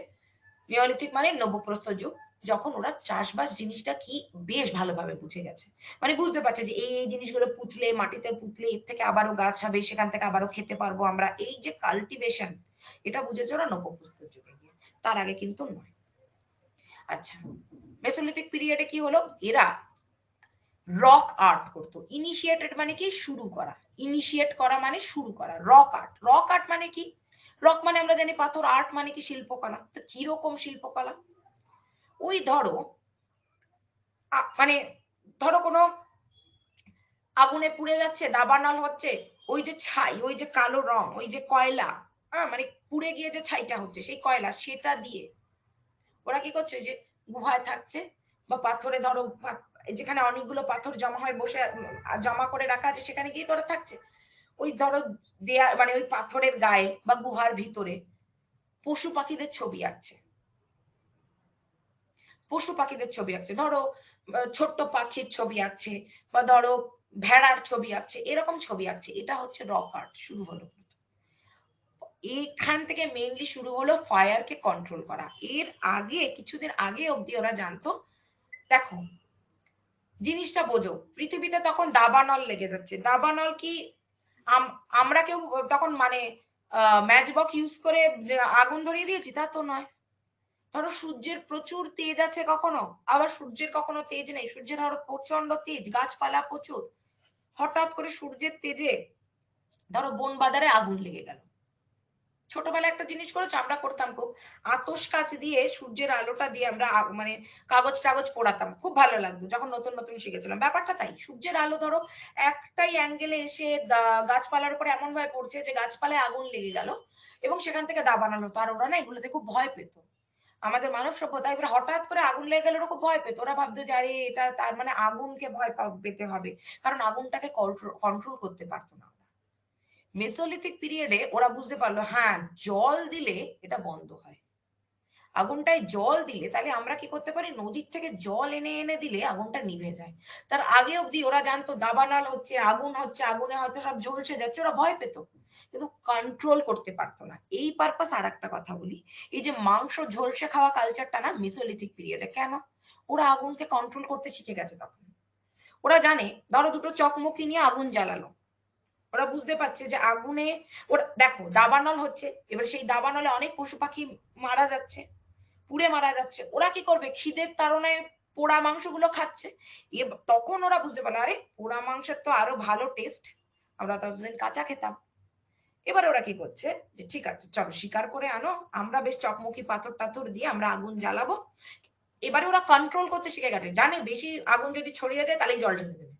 নিওলিথিক মানে নবপ্রস্তর যুগ, যখন ওরা চাষবাস জিনিসটা কি বেশ ভালোভাবে বুঝে গেছে, মানে বুঝতে পারছে যে এই জিনিসগুলো পুঁতলে মাটিতে পুঁতলে এর থেকে আবারও গাছ হবে, সেখান থেকে আবারও খেতে পারবো আমরা, এই যে কাল্টিভেশন, এটা বুঝেছে ওরা নবপ্রস্তর যুগে গিয়ে, তার আগে কিন্তু নয়। আচ্ছা, মেসোলিথিক পিরিয়ডে কি হলো, এরা রক আর্ট করতো। ইনিশিয়েটেড মানে কি, শুরু করা, ইনিশিয়েট করা মানে শুরু করা। রক আর্ট, রক আর্ট মানে কি, রক মানে আমরা জানি পাথর, আর্ট মানে কি শিল্পকলা। তো কিরকম শিল্পকলা, ওই ধরো মানে ধরো কোনো আগুনে পুড়ে যাচ্ছে, দাবানল হচ্ছে, ওই যে ছাই, ওই যে কালো রং, ওই যে কয়লা, মানে পুড়ে গিয়ে যে ছাইটা হচ্ছে সেই কয়লা, সেটা দিয়ে ওরা কি করছে, ওই যে গুহায় থাকছে বা পাথরে ধরো যেখানে অনেকগুলো পাথর জমা হয় বসে জমা করে রাখা আছে, সেখানে গিয়ে তোরা থাকছে, ওই ধরো দেয়া মানে ওই পাথরের গায়ে বা গুহার ভিতরে পশু পাখিদের ছবি আঁকছে, পশু পাখিদের ছবি আঁকছে, ধরো ছোট্ট পাখির ছবি আঁকছে বা ধরো ভেড়ার ছবি আঁকছে, এরকম ছবি আঁকছে, এটা হচ্ছে রক আর্ট শুরু হলো। এখান থেকে মেইনলি শুরু হলো ফায়ারকে কন্ট্রোল করা। এর আগে কিছুদিন আগে অব্দি ওরা জানতো, দেখো জিনিসটা বোঝো, পৃথিবীতে তখন দাবানল লেগে যাচ্ছে। দাবানল কি আমরা কেউ তখন মানে ম্যাচবক্স ইউজ করে আগুন ধরিয়ে দিয়েছি, তা তো নয়। ধরো সূর্যের প্রচুর তেজ আছে কখনো, আবার সূর্যের কখনো তেজ নেই, সূর্যের আরো প্রচন্ড তেজ, গাছপালা প্রচুর, হঠাৎ করে সূর্যের তেজে ধরো বন বাজারে আগুন লেগে গেল। ছোটবেলায় একটা জিনিস করেছো, আমরা করতাম খুব, আতস কাচ দিয়ে সূর্যের আলোটা দিয়ে আমরা মানে কাগজ টাগজ পোড়াতাম, খুব ভালো লাগতো যখন নতুন নতুন শিখেছিলাম। ব্যাপারটা তাই, সূর্যের আলো ধরো একটাই অ্যাঙ্গেলে এসে গাছপালার উপরে এমন ভাবে পড়ছে যে গাছপালায় আগুন লেগে গেল এবং সেখান থেকে দাবানল হতো, আর ওরা না এগুলোতে খুব ভয় পেত। আমাদের মানব সভ্যতা এবার হঠাৎ করে আগুন লেগে গেলে ওরা খুব ভয় পেত, ওরা ভাবতো যে আরে এটা তার মানে আগুনকে ভয় পেতে হবে, কারণ আগুনটাকে কন্ট্রোল করতে পারতো না। মেসোলিথিক পিরিয়ডে ওরা বুঝতে পারলো, হ্যাঁ জল দিলে এটা বন্ধ হয়, আগুনটায় জল দিলে তাহলে আমরা কি করতে পারি, নদীর থেকে জল এনে এনে দিলে আগুনটা নিভে যায়। তার আগে অব্দি ওরা জানতো দাবানল হচ্ছে, আগুন হচ্ছে, আগুনে হয়তো সব ঝলসে যাচ্ছে, ওরা ভয় পেত কিন্তু কন্ট্রোল করতে পারতো না। এই পারপাস আর একটা কথা বলি, এই যে মাংস ঝলসে খাওয়া কালচারটা না মেসোলিথিক পিরিয়ডে, কেন, ওরা আগুনকে কন্ট্রোল করতে শিখে গেছে তখন। ওরা জানে ধরো দুটো চকমকি নিয়ে আগুন জ্বালালো, ওরা বুঝতে পারছে যে আগুনে, ওরা দেখো দাবানল হচ্ছে, এবার সেই দাবানলে অনেক পশু পাখি মারা যাচ্ছে, পুড়ে মারা যাচ্ছে, ওরা কি করবে, খিদের তাড়নায় পোড়া মাংসগুলো খাচ্ছে। তখন ওরা বুঝতে পারলো আরে পোড়া মাংসের তো আরো ভালো টেস্ট, আমরা ততদিন কাঁচা খেতাম। এবার ওরা কি করছে, যে ঠিক আছে চলো শিকার করে আনো, আমরা বেশ চকমকি পাথর টাথর দিয়ে আমরা আগুন জ্বালাবো। এবারে ওরা কন্ট্রোল করতে শিখে গেছে, জানে বেশি আগুন যদি ছড়িয়ে যায় তাহলেই জল ঢেলে দেবে।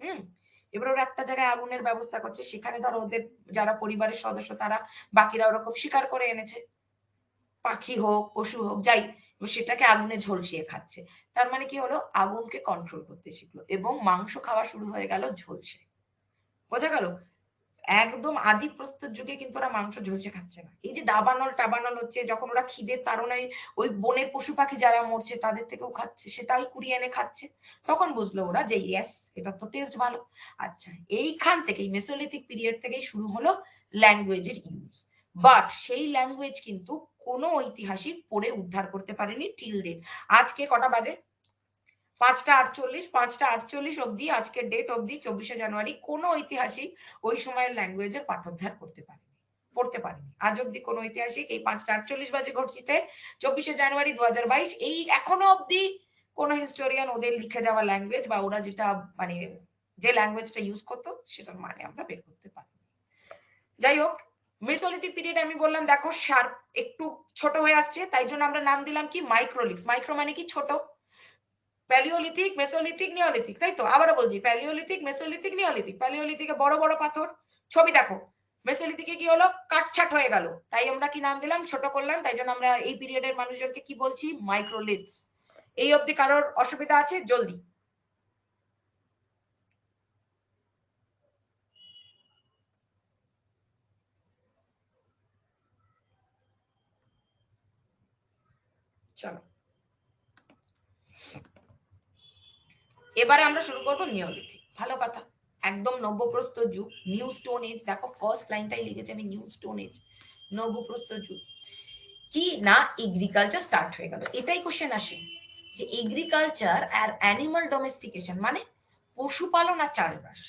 হুম, এবার ওরা একটা জায়গায় আগুনের ব্যবস্থা করছে, সেখানে ধরো ওদের যারা পরিবারের সদস্য তারা বাকিরা ওরকম শিকার করে এনেছে, পাখি হোক পশু হোক যাই, সেটাকে আগুনে ঝলসিয়ে খাচ্ছে। তার মানে কি হলো, আগুনকে কন্ট্রোল করতে শিখলো এবং মাংস খাওয়া শুরু হয়ে গেল ঝলসে। বোঝা গেল, একদম আদি প্রস্তর যুগে কিন্তু ওরা মাংস ঝলসে খাচ্ছে না। এই যে দাবানল টাবানল হচ্ছে, যখন ওরা খিদের তাড়নায় ওই বনের পশু পাখি যারা মরছে তাদের থেকেও খাচ্ছে, সেটাই কুড়িয়ে এনে খাচ্ছে, তখন বুঝলো ওরা যে ইয়েস এটা তো টেস্ট ভালো। আচ্ছা, এইখান থেকেই মেসোলিথিক পিরিয়ড থেকেই শুরু হলো ল্যাঙ্গুয়েজের ইউজ। বাট সেই ল্যাঙ্গুয়েজ কিন্তু কোনো ঐতিহাসিক পড়ে উদ্ধার করতে পারেনি টিল ডেট। আজকে কটা বাজে, 5টা 48 অব্দি, আজকের ডেট অব্দি 24শে জানুয়ারি, কোনো ঐতিহাসিক ওই সময়ের ল্যাঙ্গুয়েজের পাঠোদ্ধার করতে পারেনি, পড়তে পারেনি আজ অব্দি কোনো ঐতিহাসিক। এই 5টা 48 বাজে ঘটছিতে 24শে জানুয়ারি 2022, এই এখনো অব্দি কোন হিস্টোরিয়ান ওদের লিখে যাওয়া ল্যাঙ্গুয়েজ বা ওরা যেটা মানে যে ল্যাঙ্গুয়েজটা ইউজ করতো সেটার মানে আমরা বের করতে পারি। যাই হোক, মেসোলিথিক পিরিয়ড আমি বললাম দেখো শার্প একটু ছোট হয়ে আসছে, তাই জন্য আমরা নাম দিলাম কি মাইক্রোলিথ। মাইক্রো মানে কি ছোট। প্যালিওলিথিক, মেসোলিথিক, নিওলিথিক, তাই তো? আবারও বলছি প্যালিওলিথিক, মেসোলিথিক, নিওলিথিক। প্যালিওলিথিকে বড় বড় পাথর, ছবি দেখো। মেসোলিথিকে কি হলো, কাটছাট হয়ে গেল, তাই আমরা কি নাম দিলাম, ছোট করলাম, তাই জন্য আমরা এই পিরিয়ডের মানুষজনকে কি বলছি, মাইক্রোলিথস। এই অবধি কারোর অসুবিধা আছে? জলদি। চলো এবারে আমরা শুরু করবো নিওলিথিক। ভালো কথা, একদম নব্যপ্রস্তর যুগ, নিউ স্টোন এজ। দেখো ফার্স্ট লাইনটাই লিখেছে আমি, নিউ স্টোন এজ, নব্যপ্রস্তর যুগ। কি না, এগ্রিকালচার স্টার্ট হয়ে গেল। এটাই কোশ্চেন আসে যে এগ্রিকালচার আর অ্যানিমাল ডোমেস্টিকেশন মানে পশুপালন আর চাষবাস।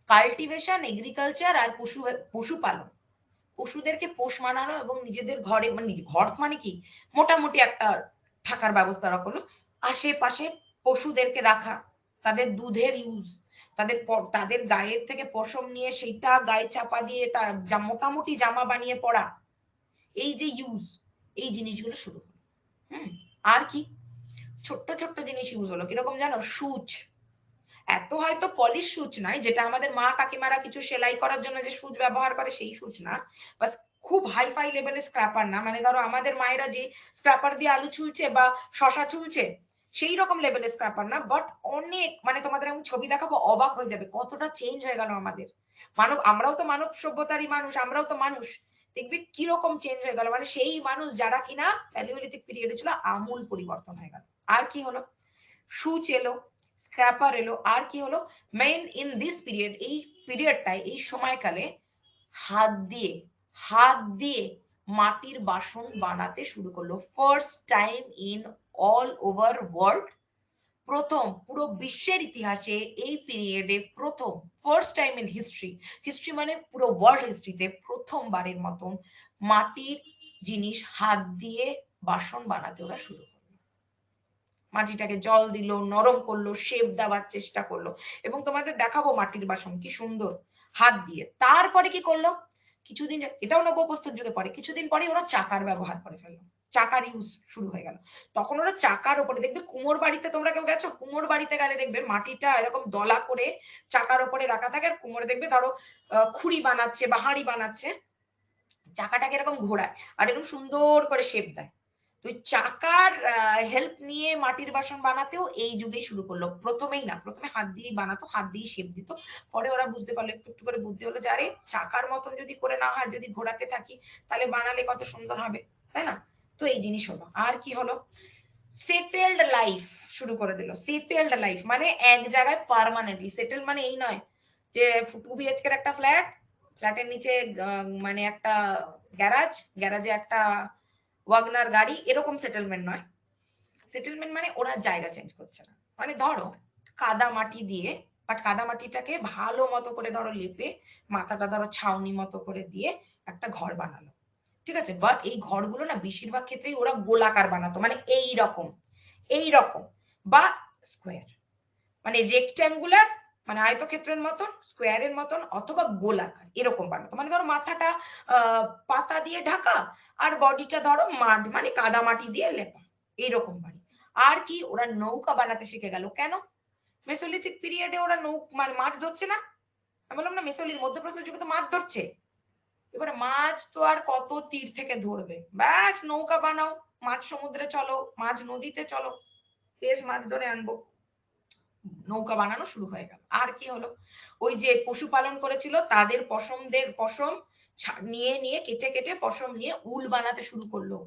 কাল্টিভেশন, এগ্রিকালচার আর পশুপালন, পশুদেরকে পোষ মানানো এবং নিজেদের ঘরে, মানে ঘর মানে কি, মোটামুটি একটা থাকার ব্যবস্থা রাখলো, আশেপাশে পশুদেরকে রাখা, তাদের দুধের ইউজ, তাদের গায়ের থেকে পশম নিয়ে সেইটা গায়ে চাপা দিয়ে তার মোটামুটি জামা বানিয়ে পরা, এই যে ইউজ, এই জিনিসগুলো শুরু হলো। আর কি ছোট্ট ছোট্ট জিনিস ইউজ হলো, কিরকম জানো, সূচ। এত হয়তো পলিশ সূচ নয়, যেটা আমাদের মা কাকিমারা কিছু সেলাই করার জন্য যে সূচ ব্যবহার করে সেই সূচ না, বাস খুব হাইফাই লেভেলের স্ক্র্যাপার না, মানে ধরো আমাদের মায়েরা যে স্ক্র্যাপার দিয়ে আলু ছুলছে বা শশা ছুলছে সেই রকম লেভেলের স্ক্র্যাপার না, বাট অনেক, মানে তোমাদের আমি ছবি দেখাবো অবাক হয়ে যাবে কতটা চেঞ্জ হয়ে গেল আমাদের। আমরাও তো মানব সভ্যতারই মানুষ, আমরাও তো মানুষ, দেখবি কিরকম চেঞ্জ হয়ে গেল, মানে সেই মানুষ যারা কিনা প্যালিওলিথিক পিরিয়ডে ছিল, আমূল পরিবর্তন হয়ে গেল। আর কি হলো, সূচ এলো, স্ক্র্যাপার এলো, আর কি হলো, মেইন ইন দিস পিরিয়ড, এই পিরিয়ডটায়, এই সময়কালে হাত দিয়ে, হাত দিয়ে মাটির বাসন বানাতে শুরু করলো। First time in all over world, প্রথম পুরো বিশ্বের ইতিহাসে এই পিরিয়ডে প্রথম, first time in history, history মানে পুরো ওয়ার্ল্ড হিস্ট্রিতে প্রথমবারের মতন মাটির জিনিস হাত দিয়ে বাসন বানাতে ওরা শুরু করলো। মাটিটাকে জল দিল, নরম করলো, শেপ দেওয়ার চেষ্টা করলো, এবং তোমাদের দেখাবো মাটির বাসন কি সুন্দর হাত দিয়ে। তারপরে কি করলো, কিছুদিন, এটাও নব্যপ্রস্তর যুগে পরে, কিছুদিন পরে ওরা চাকার ব্যবহার করে ফেললো, চাকার ইউজ শুরু হয়ে গেল। তখন ওরা চাকার উপরে, দেখবে কুমোর বাড়িতে, তোমরা কেউ গেছো কুমোর বাড়িতে গেলে দেখবে মাটিটা এরকম দলা করে চাকার উপরে রাখা থাকে, আর কুমোরে দেখবে ধরো খুঁড়ি বানাচ্ছে বা হাঁড়ি বানাচ্ছে, চাকাটাকে এরকম ঘোরায় আর এরকম সুন্দর করে শেপ দেয়। তো চাকার হেল্প নিয়ে মাটির বাসন বানাতেও এই যুগে শুরু করলো। প্রথমেই না, প্রথমে হাত দিয়েই বানাতো, হাত দিয়েই শেপ দিত, পরে ওরা বুঝতে পারলো, একটু একটু করে বুদ্ধি হলো যে আরে চাকার মতন যদি করে না হয়, যদি ঘোরাতে থাকি তাহলে বানালে কত সুন্দর হবে, তাই না? তো এই জিনিস হলো। আর কি হলো, সেটেলড লাইফ শুরু করে দিল। সেটেলড লাইফ মানে এক জায়গায় পার্মানেন্টলি সেটেল, মানে এই নয় যে 2 BHK একটা ফ্ল্যাট, ফ্ল্যাটের নিচে মানে একটা গ্যারাজ, গ্যারাজে একটা ওয়াগনার গাড়ি, এরকম সেটেলমেন্ট নয়। সেটেলমেন্ট মানে ওরা জায়গা চেঞ্জ করছে না, মানে ধরো কাদা মাটি দিয়ে, বাট কাদা মাটিটাকে ভালো মতো করে ধরো লেপে, মাথাটা ধরো ছাউনি মতো করে দিয়ে একটা ঘর বানালো, ঠিক আছে, বাট এই ঘরগুলো না বেশিরভাগ ক্ষেত্রেই ওরা গোলাকার বানাতো, মানে এই রকম, এই রকম, বা স্কোয়ার, মানে রেক্ট্যাঙ্গুলার, মানে আয়তক্ষেত্রের মতন, স্কোয়ারের মতন, অথবা গোলাকার এরকম বানাতো। মানে ধরো মাথাটা পাতা দিয়ে ঢাকা, আর বডিটা ধরো মাঠ মানে কাদা মাটি দিয়ে লেপা, এইরকম বাড়ি। আর কি, ওরা নৌকা বানাতে শিখে গেল। কেন, মেসোলিথিক পিরিয়ডে ওরা মানে মাছ ধরছে না, আমি বললাম না মেসোলিথিক, মধ্যপ্রাচ্য যুগে তো মাছ ধরছে, এবার মাছ তো আর কত তীর থেকে ধরবে, ব্যাস নৌকা বানাও, মাছ সমুদ্রে চলো, মাছ নদীতে চলো, বেশ মাছ ধরে আনবো, নৌকা বানানো শুরু হয়ে গেল। আর কি হলো, ওই যে পশুপালন করেছিল তাদের পশম নিয়ে নিয়ে কেটে কেটে পশম নিয়ে উল বানাতে শুরু করলো।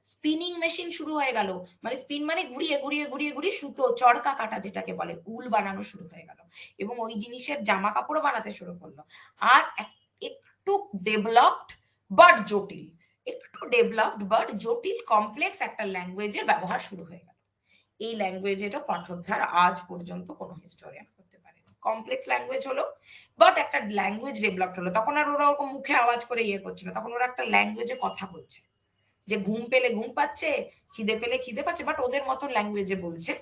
স্পিনিং মেশিন শুরু হয়ে গেল, মানে স্পিন মানে ঘুরিয়ে ঘুরিয়ে ঘুরিয়ে ঘুরিয়ে সুতো, চরকা কাটা যেটাকে বলে, উল বানানো শুরু হয়ে গেল, এবং ওই জিনিসের জামা কাপড়ও বানাতে শুরু করলো। আর একটু ডেভেলপড বাট জটিল, একটু ডেভেলপড বাট জটিল কমপ্লেক্স একটা ল্যাঙ্গুয়েজের ব্যবহার শুরু হয়ে গেল। এই ল্যাঙ্গুয়েজেরও পাঠোদ্ধার আজ পর্যন্ত কোনো হিস্টোরিয়ান করতে পারেনি। কমপ্লেক্স ল্যাঙ্গুয়েজ হলো, বাট একটা ল্যাঙ্গুয়েজ ডেভেলপড হলো। তখন আর ওরা ওরকম মুখে আওয়াজ করে ইয়ে করছে না, তখন ওরা একটা ল্যাঙ্গুয়েজে কথা বলছে, যে ঘুম পেলে ঘুম পাচ্ছে, খিদে পেলে খিদে পাচ্ছে, বাট ওদের মতো ল্যাঙ্গুয়েজে বলছে,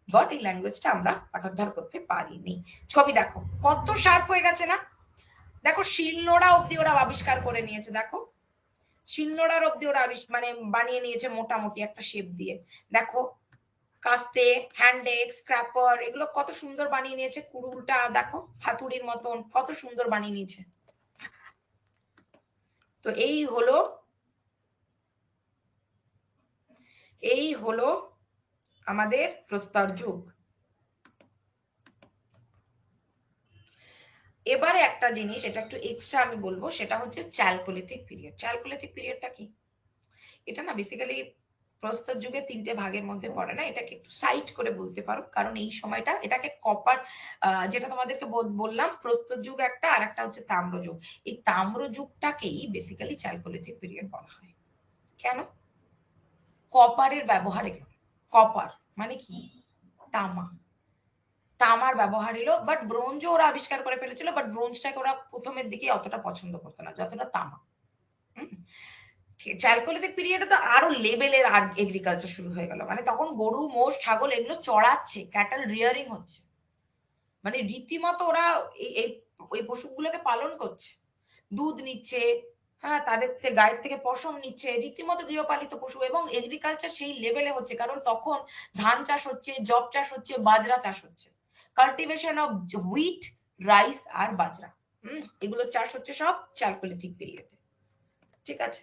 বাট এই ল্যাঙ্গুয়েজটা আমরা পাঠোদ্ধার করতে পারিনি। ছবি দেখো কত শার্প হয়ে গেছে না, দেখো শিলনোড়া অব্দি ওরা আবিষ্কার করে নিয়েছে, দেখো শিলনোড়ার অব্দি ওরা মানে বানিয়ে নিয়েছে মোটামুটি একটা শেপ দিয়ে। দেখো কাস্তে, হ্যান্ডেক্স, স্ক্র্যাপার, এগুলো কত সুন্দর বানিয়ে নিয়েছে। কুড়ুলটা দেখো হাতুড়ির মতন কত সুন্দর বানিয়ে নিয়েছে। তো এই হলো আমাদের প্রস্তর যুগ। এবারে একটা জিনিস, এটা একটু এক্সট্রা আমি বলবো, সেটা হচ্ছে চ্যালকোলিথিক পিরিয়ড। চ্যালকোলিথিক পিরিয়ডটা কি? এটা না বেসিক্যালি প্রস্তর যুগে 3টে ভাগের মধ্যে পড়ে না, এটাকে একটু সাইড করে বলতে পারো, কারণ এই সময়টা এটাকে কপার, যেটা তোমাদেরকে বললাম প্রস্তর যুগ একটা, আর একটা হচ্ছে তাম্র যুগ। এই তাম্র যুগটাকেই বেসিক্যালি চ্যালকোলিথিক পিরিয়ড বলা হয়। কেন? কপারের ব্যবহার এলো। কপার মানে কি? তামা। তামার ব্যবহার এলো, বাট ব্রোঞ্জও ওরা আবিষ্কার করে ফেলেছিল, বাট ব্রোঞ্জটাকে ওরা প্রথমের দিকে অতটা পছন্দ করতো না যতটা তামা। চ্যালকোলিথিক পিরিয়ডে তো আরো লেভেলের আর এগ্রিকালচার শুরু হয়ে গেল, মানে তখন গরু মোষ ছাগল এগুলো চড়াচ্ছে, ক্যাটল রিয়ারিং হচ্ছে, মানে রীতিমতো ওরা এই পশুগুলোকে পালন করছে, দুধ নিচ্ছে, হ্যাঁ তাদের গায়ের থেকে পশম নিচ্ছে, রীতিমতো গৃহপালিত পশু। এবং এগ্রিকালচার সেই লেভেলে হচ্ছে, কারণ তখন ধান চাষ হচ্ছে, জব চাষ হচ্ছে, বাজরা চাষ হচ্ছে, কাল্টিভেশন অফ হুইট, রাইস আর বাজরা, এগুলো চাষ হচ্ছে সব চ্যালকোলিথিক পিরিয়ডে। ঠিক আছে।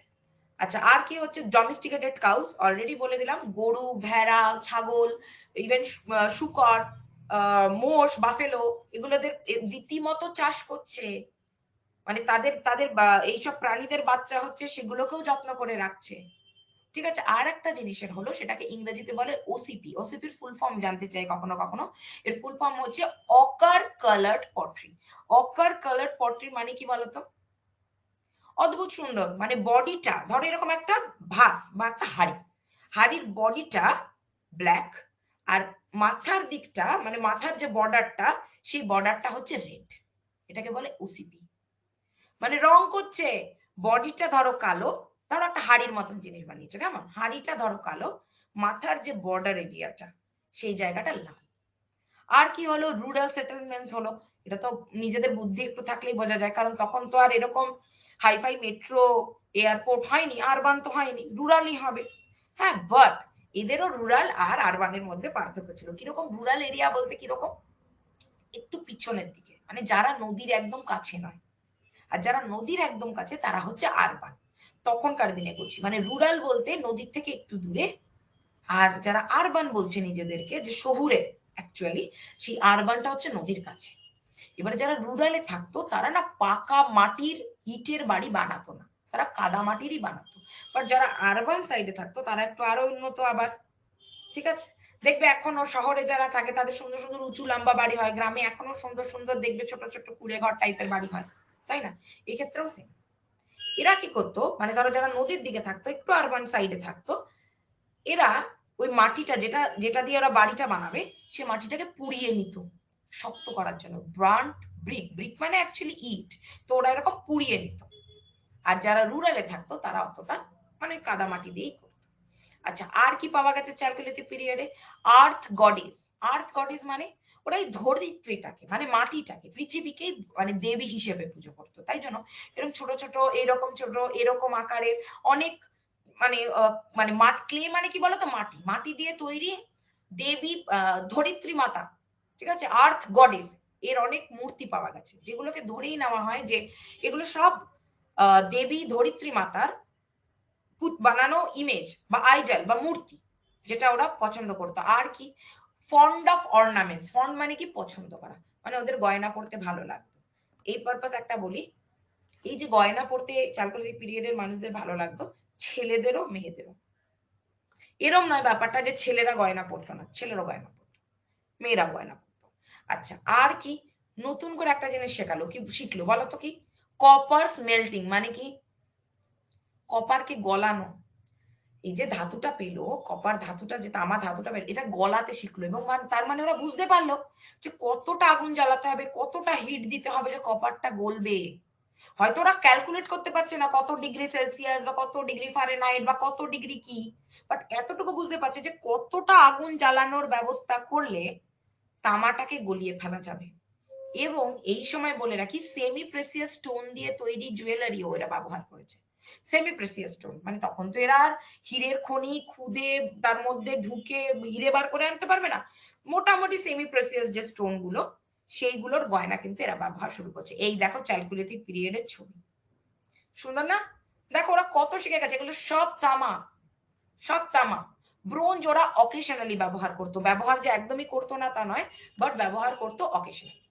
আচ্ছা, আর কি হচ্ছে? ডোমেস্টিকেটেড কাউস অলরেডি বলে দিলাম, গরু, ভেড়া, ছাগল, ইভেন শুকর, মোষ, বাফেলো, এগুলোদের রীতিমতো চাষ করছে, মানে তাদের তাদের এইসব প্রাণীদের বাচ্চা হচ্ছে, সেগুলোকেও যত্ন করে রাখছে। ঠিক আছে। আর একটা জিনিসের হলো, সেটাকে ইংরেজিতে বলে ওসিপি। ওসিপির ফুল ফর্ম জানতে চাই কখনো কখনো। এর ফুল ফর্ম হচ্ছে অকার কালার্ড পট্রি। অকার কালার্ড পট্রি মানে কি বলতো? অদ্ভুত সুন্দর, মানে বডিটা ধরো এরকম একটা ভাস বা একটা হাড়ি, হাড়ির বডিটা ব্ল্যাক, আর মাথার দিকটা মানে মাথার যে বর্ডারটা, সেই বর্ডারটা হচ্ছে রেড। এটাকে বলে ওসিপি। মানে রং করছে, বডিটা ধরো কালো, ধরো একটা হাড়ির মতন জিনিস বানিয়েছে, কেমন? হাড়িটা ধরো কালো, মাথার যে বর্ডার এরিয়াটা সেই জায়গাটা লাল। আর কি হলো? রুরাল সেটেলমেন্ট হলো। এটা তো নিজেদের বুদ্ধি একটু থাকলেই বোঝা যায়, কারণ তখন তো আর এরকম হাইফাই মেট্রো, এয়ারপোর্ট হয়নি, আরবান তো হয়নি, রুরালই হবে। হ্যাঁ, বাট এদেরও রুরাল আর আরবানের মধ্যে পার্থক্য ছিল। কিরকম? রুরাল এরিয়া বলতে কিরকম? একটু পিছনের দিকে, মানে যারা নদীর একদম কাছে নয়, আর যারা নদীর একদম কাছে তারা হচ্ছে আরবান। তখনকার দিনে বলছি, মানে রুরাল বলতে নদীর থেকে একটু দূরে, আর যারা আরবান বলছে নিজেদেরকে, যে শহুরে অ্যাকচুয়ালি, সেই আরবানটা হচ্ছে নদীর কাছে। এবারে যারা রুরালে থাকতো তারা না পাকা মাটির ইটের বাড়ি বানাতো না, তারা কাদা মাটিরই বানাতো। বাট যারা আরবান সাইডে থাকতো তারা একটু আরো উন্নত আবার। ঠিক আছে। দেখবে এখনো শহরে যারা থাকে তাদের সুন্দর সুন্দর উঁচু লম্বা বাড়ি হয়, গ্রামে এখনো সুন্দর সুন্দর দেখবে ছোট ছোট কুড়ে ঘর টাইপের বাড়ি হয়, তাই না? এই ক্ষেত্রেও সেম। এরা কি করতো, মানে ধরো যারা নদীর দিকে থাকতো, একটু আরবান সাইডে থাকতো, এরা ওই মাটিটা যেটা যেটা দিয়ে ওরা বাড়িটা বানাবে, সে মাটিটাকে পুড়িয়ে নিত শক্ত করার জন্য। ব্রান্ট ব্রিক, ব্রিক মানে অ্যাকচুয়ালি ইট, তো ওরা এরকম পুড়িয়ে নিত। আর যারা রুরালে থাকতো তারা অতটা মানে কাদা মাটি দিয়েই করতো। আচ্ছা, আর কি পাওয়া গেছে চ্যালকোলিথিক পিরিয়ডে? আর্থ গডিস। আর্থ গডিস মানে ওরা এই ধরিত্রীটাকে মানে মাটিটাকে, পৃথিবীকে মানে দেবী হিসেবে পুজো করতো। তাই জন্য এরকম ছোট ছোট এরকম ছোট এরকম আকারের অনেক মানে মানে ক্লে মানে কি বলতো? মাটি, মাটি দিয়ে তৈরি দেবী, ধরিত্রী মাতা, ঠিক আছে, আর্থ গডেস, এর অনেক মূর্তি পাওয়া গেছে, যেগুলোকে ধরেই নেওয়া হয় যে এগুলো সব দেবী ধরিত্রী মাতার বানানো ইমেজ বা আইডল বা মূর্তি, যেটা ওরা পছন্দ করতো। আর কি? Fond of ornaments. ফন্ড মানে কি? পছন্দ করা, মানে ওদের গয়না পড়তে ভালো লাগতো। এই পারপাস একটা বলি, এই যে গয়না পড়তে চ্যালকোলিথিক পিরিয়ডের মানুষদের ভালো লাগতো, ছেলেদেরও মেয়েদেরও। এরম নয় ব্যাপারটা যে ছেলেরা গয়না পড়তো না, ছেলেরাও গয়না পড়তো, মেয়েরা গয়না পড়তো। আচ্ছা, আর কি নতুন করে একটা জিনিস শেখালো, কি শিখলো বলো তো? কি? কপার স্মেল্টিং মানে কি? কপারকে গলানো। এই যে ধাতুটা পেলো, কপার ধাতুটা, যে তামা ধাতুটা পেলো, এটা গলাতে শিখলো, এবং তার মানে ওরা বুঝতে পারলো যে কতটা আগুন জ্বালাতে হবে, কতটা হিট দিতে হবে যে কপারটা গলবে। হয়তো ওরা ক্যালকুলেট করতে পারছে না কত ডিগ্রি সেলসিয়াস বা কত ডিগ্রি ফারেনহাইট বা কত ডিগ্রি কি, বাট এতটুকু বুঝতে পারছে যে কতটা আগুন জ্বালানোর ব্যবস্থা করলে তামাটাকে গলিয়ে ফেলা যাবে। এবং এই সময় বলে রাখি সেমি প্রেসিয়াস স্টোন দিয়ে তৈরি জুয়েলারিও এরা ব্যবহার করেছে। সেমি প্রেসিয়াস স্টোন মানে তখন তো এরা আর হীরের খনি খুদে তার মধ্যে ঢুকে হিরে বার করে আনতে পারবে না, মোটামুটি সেমি প্রেসিয়াস যে স্টোন গুলো সেইগুলোর গয়না কিন্তু এরা ব্যবহার শুরু করছে। এই দেখো চ্যালকুলেটিভ পিরিয়ডের ছবি, সুন্দর না? দেখো ওরা কত শিখে গেছে, এগুলো সব তামা, সব তামা। ব্রোঞ্জ ওরা অকেশনালি ব্যবহার করতো, ব্যবহার যে একদমই করতো না তা নয়, বাট ব্যবহার করতো অকেশনালি।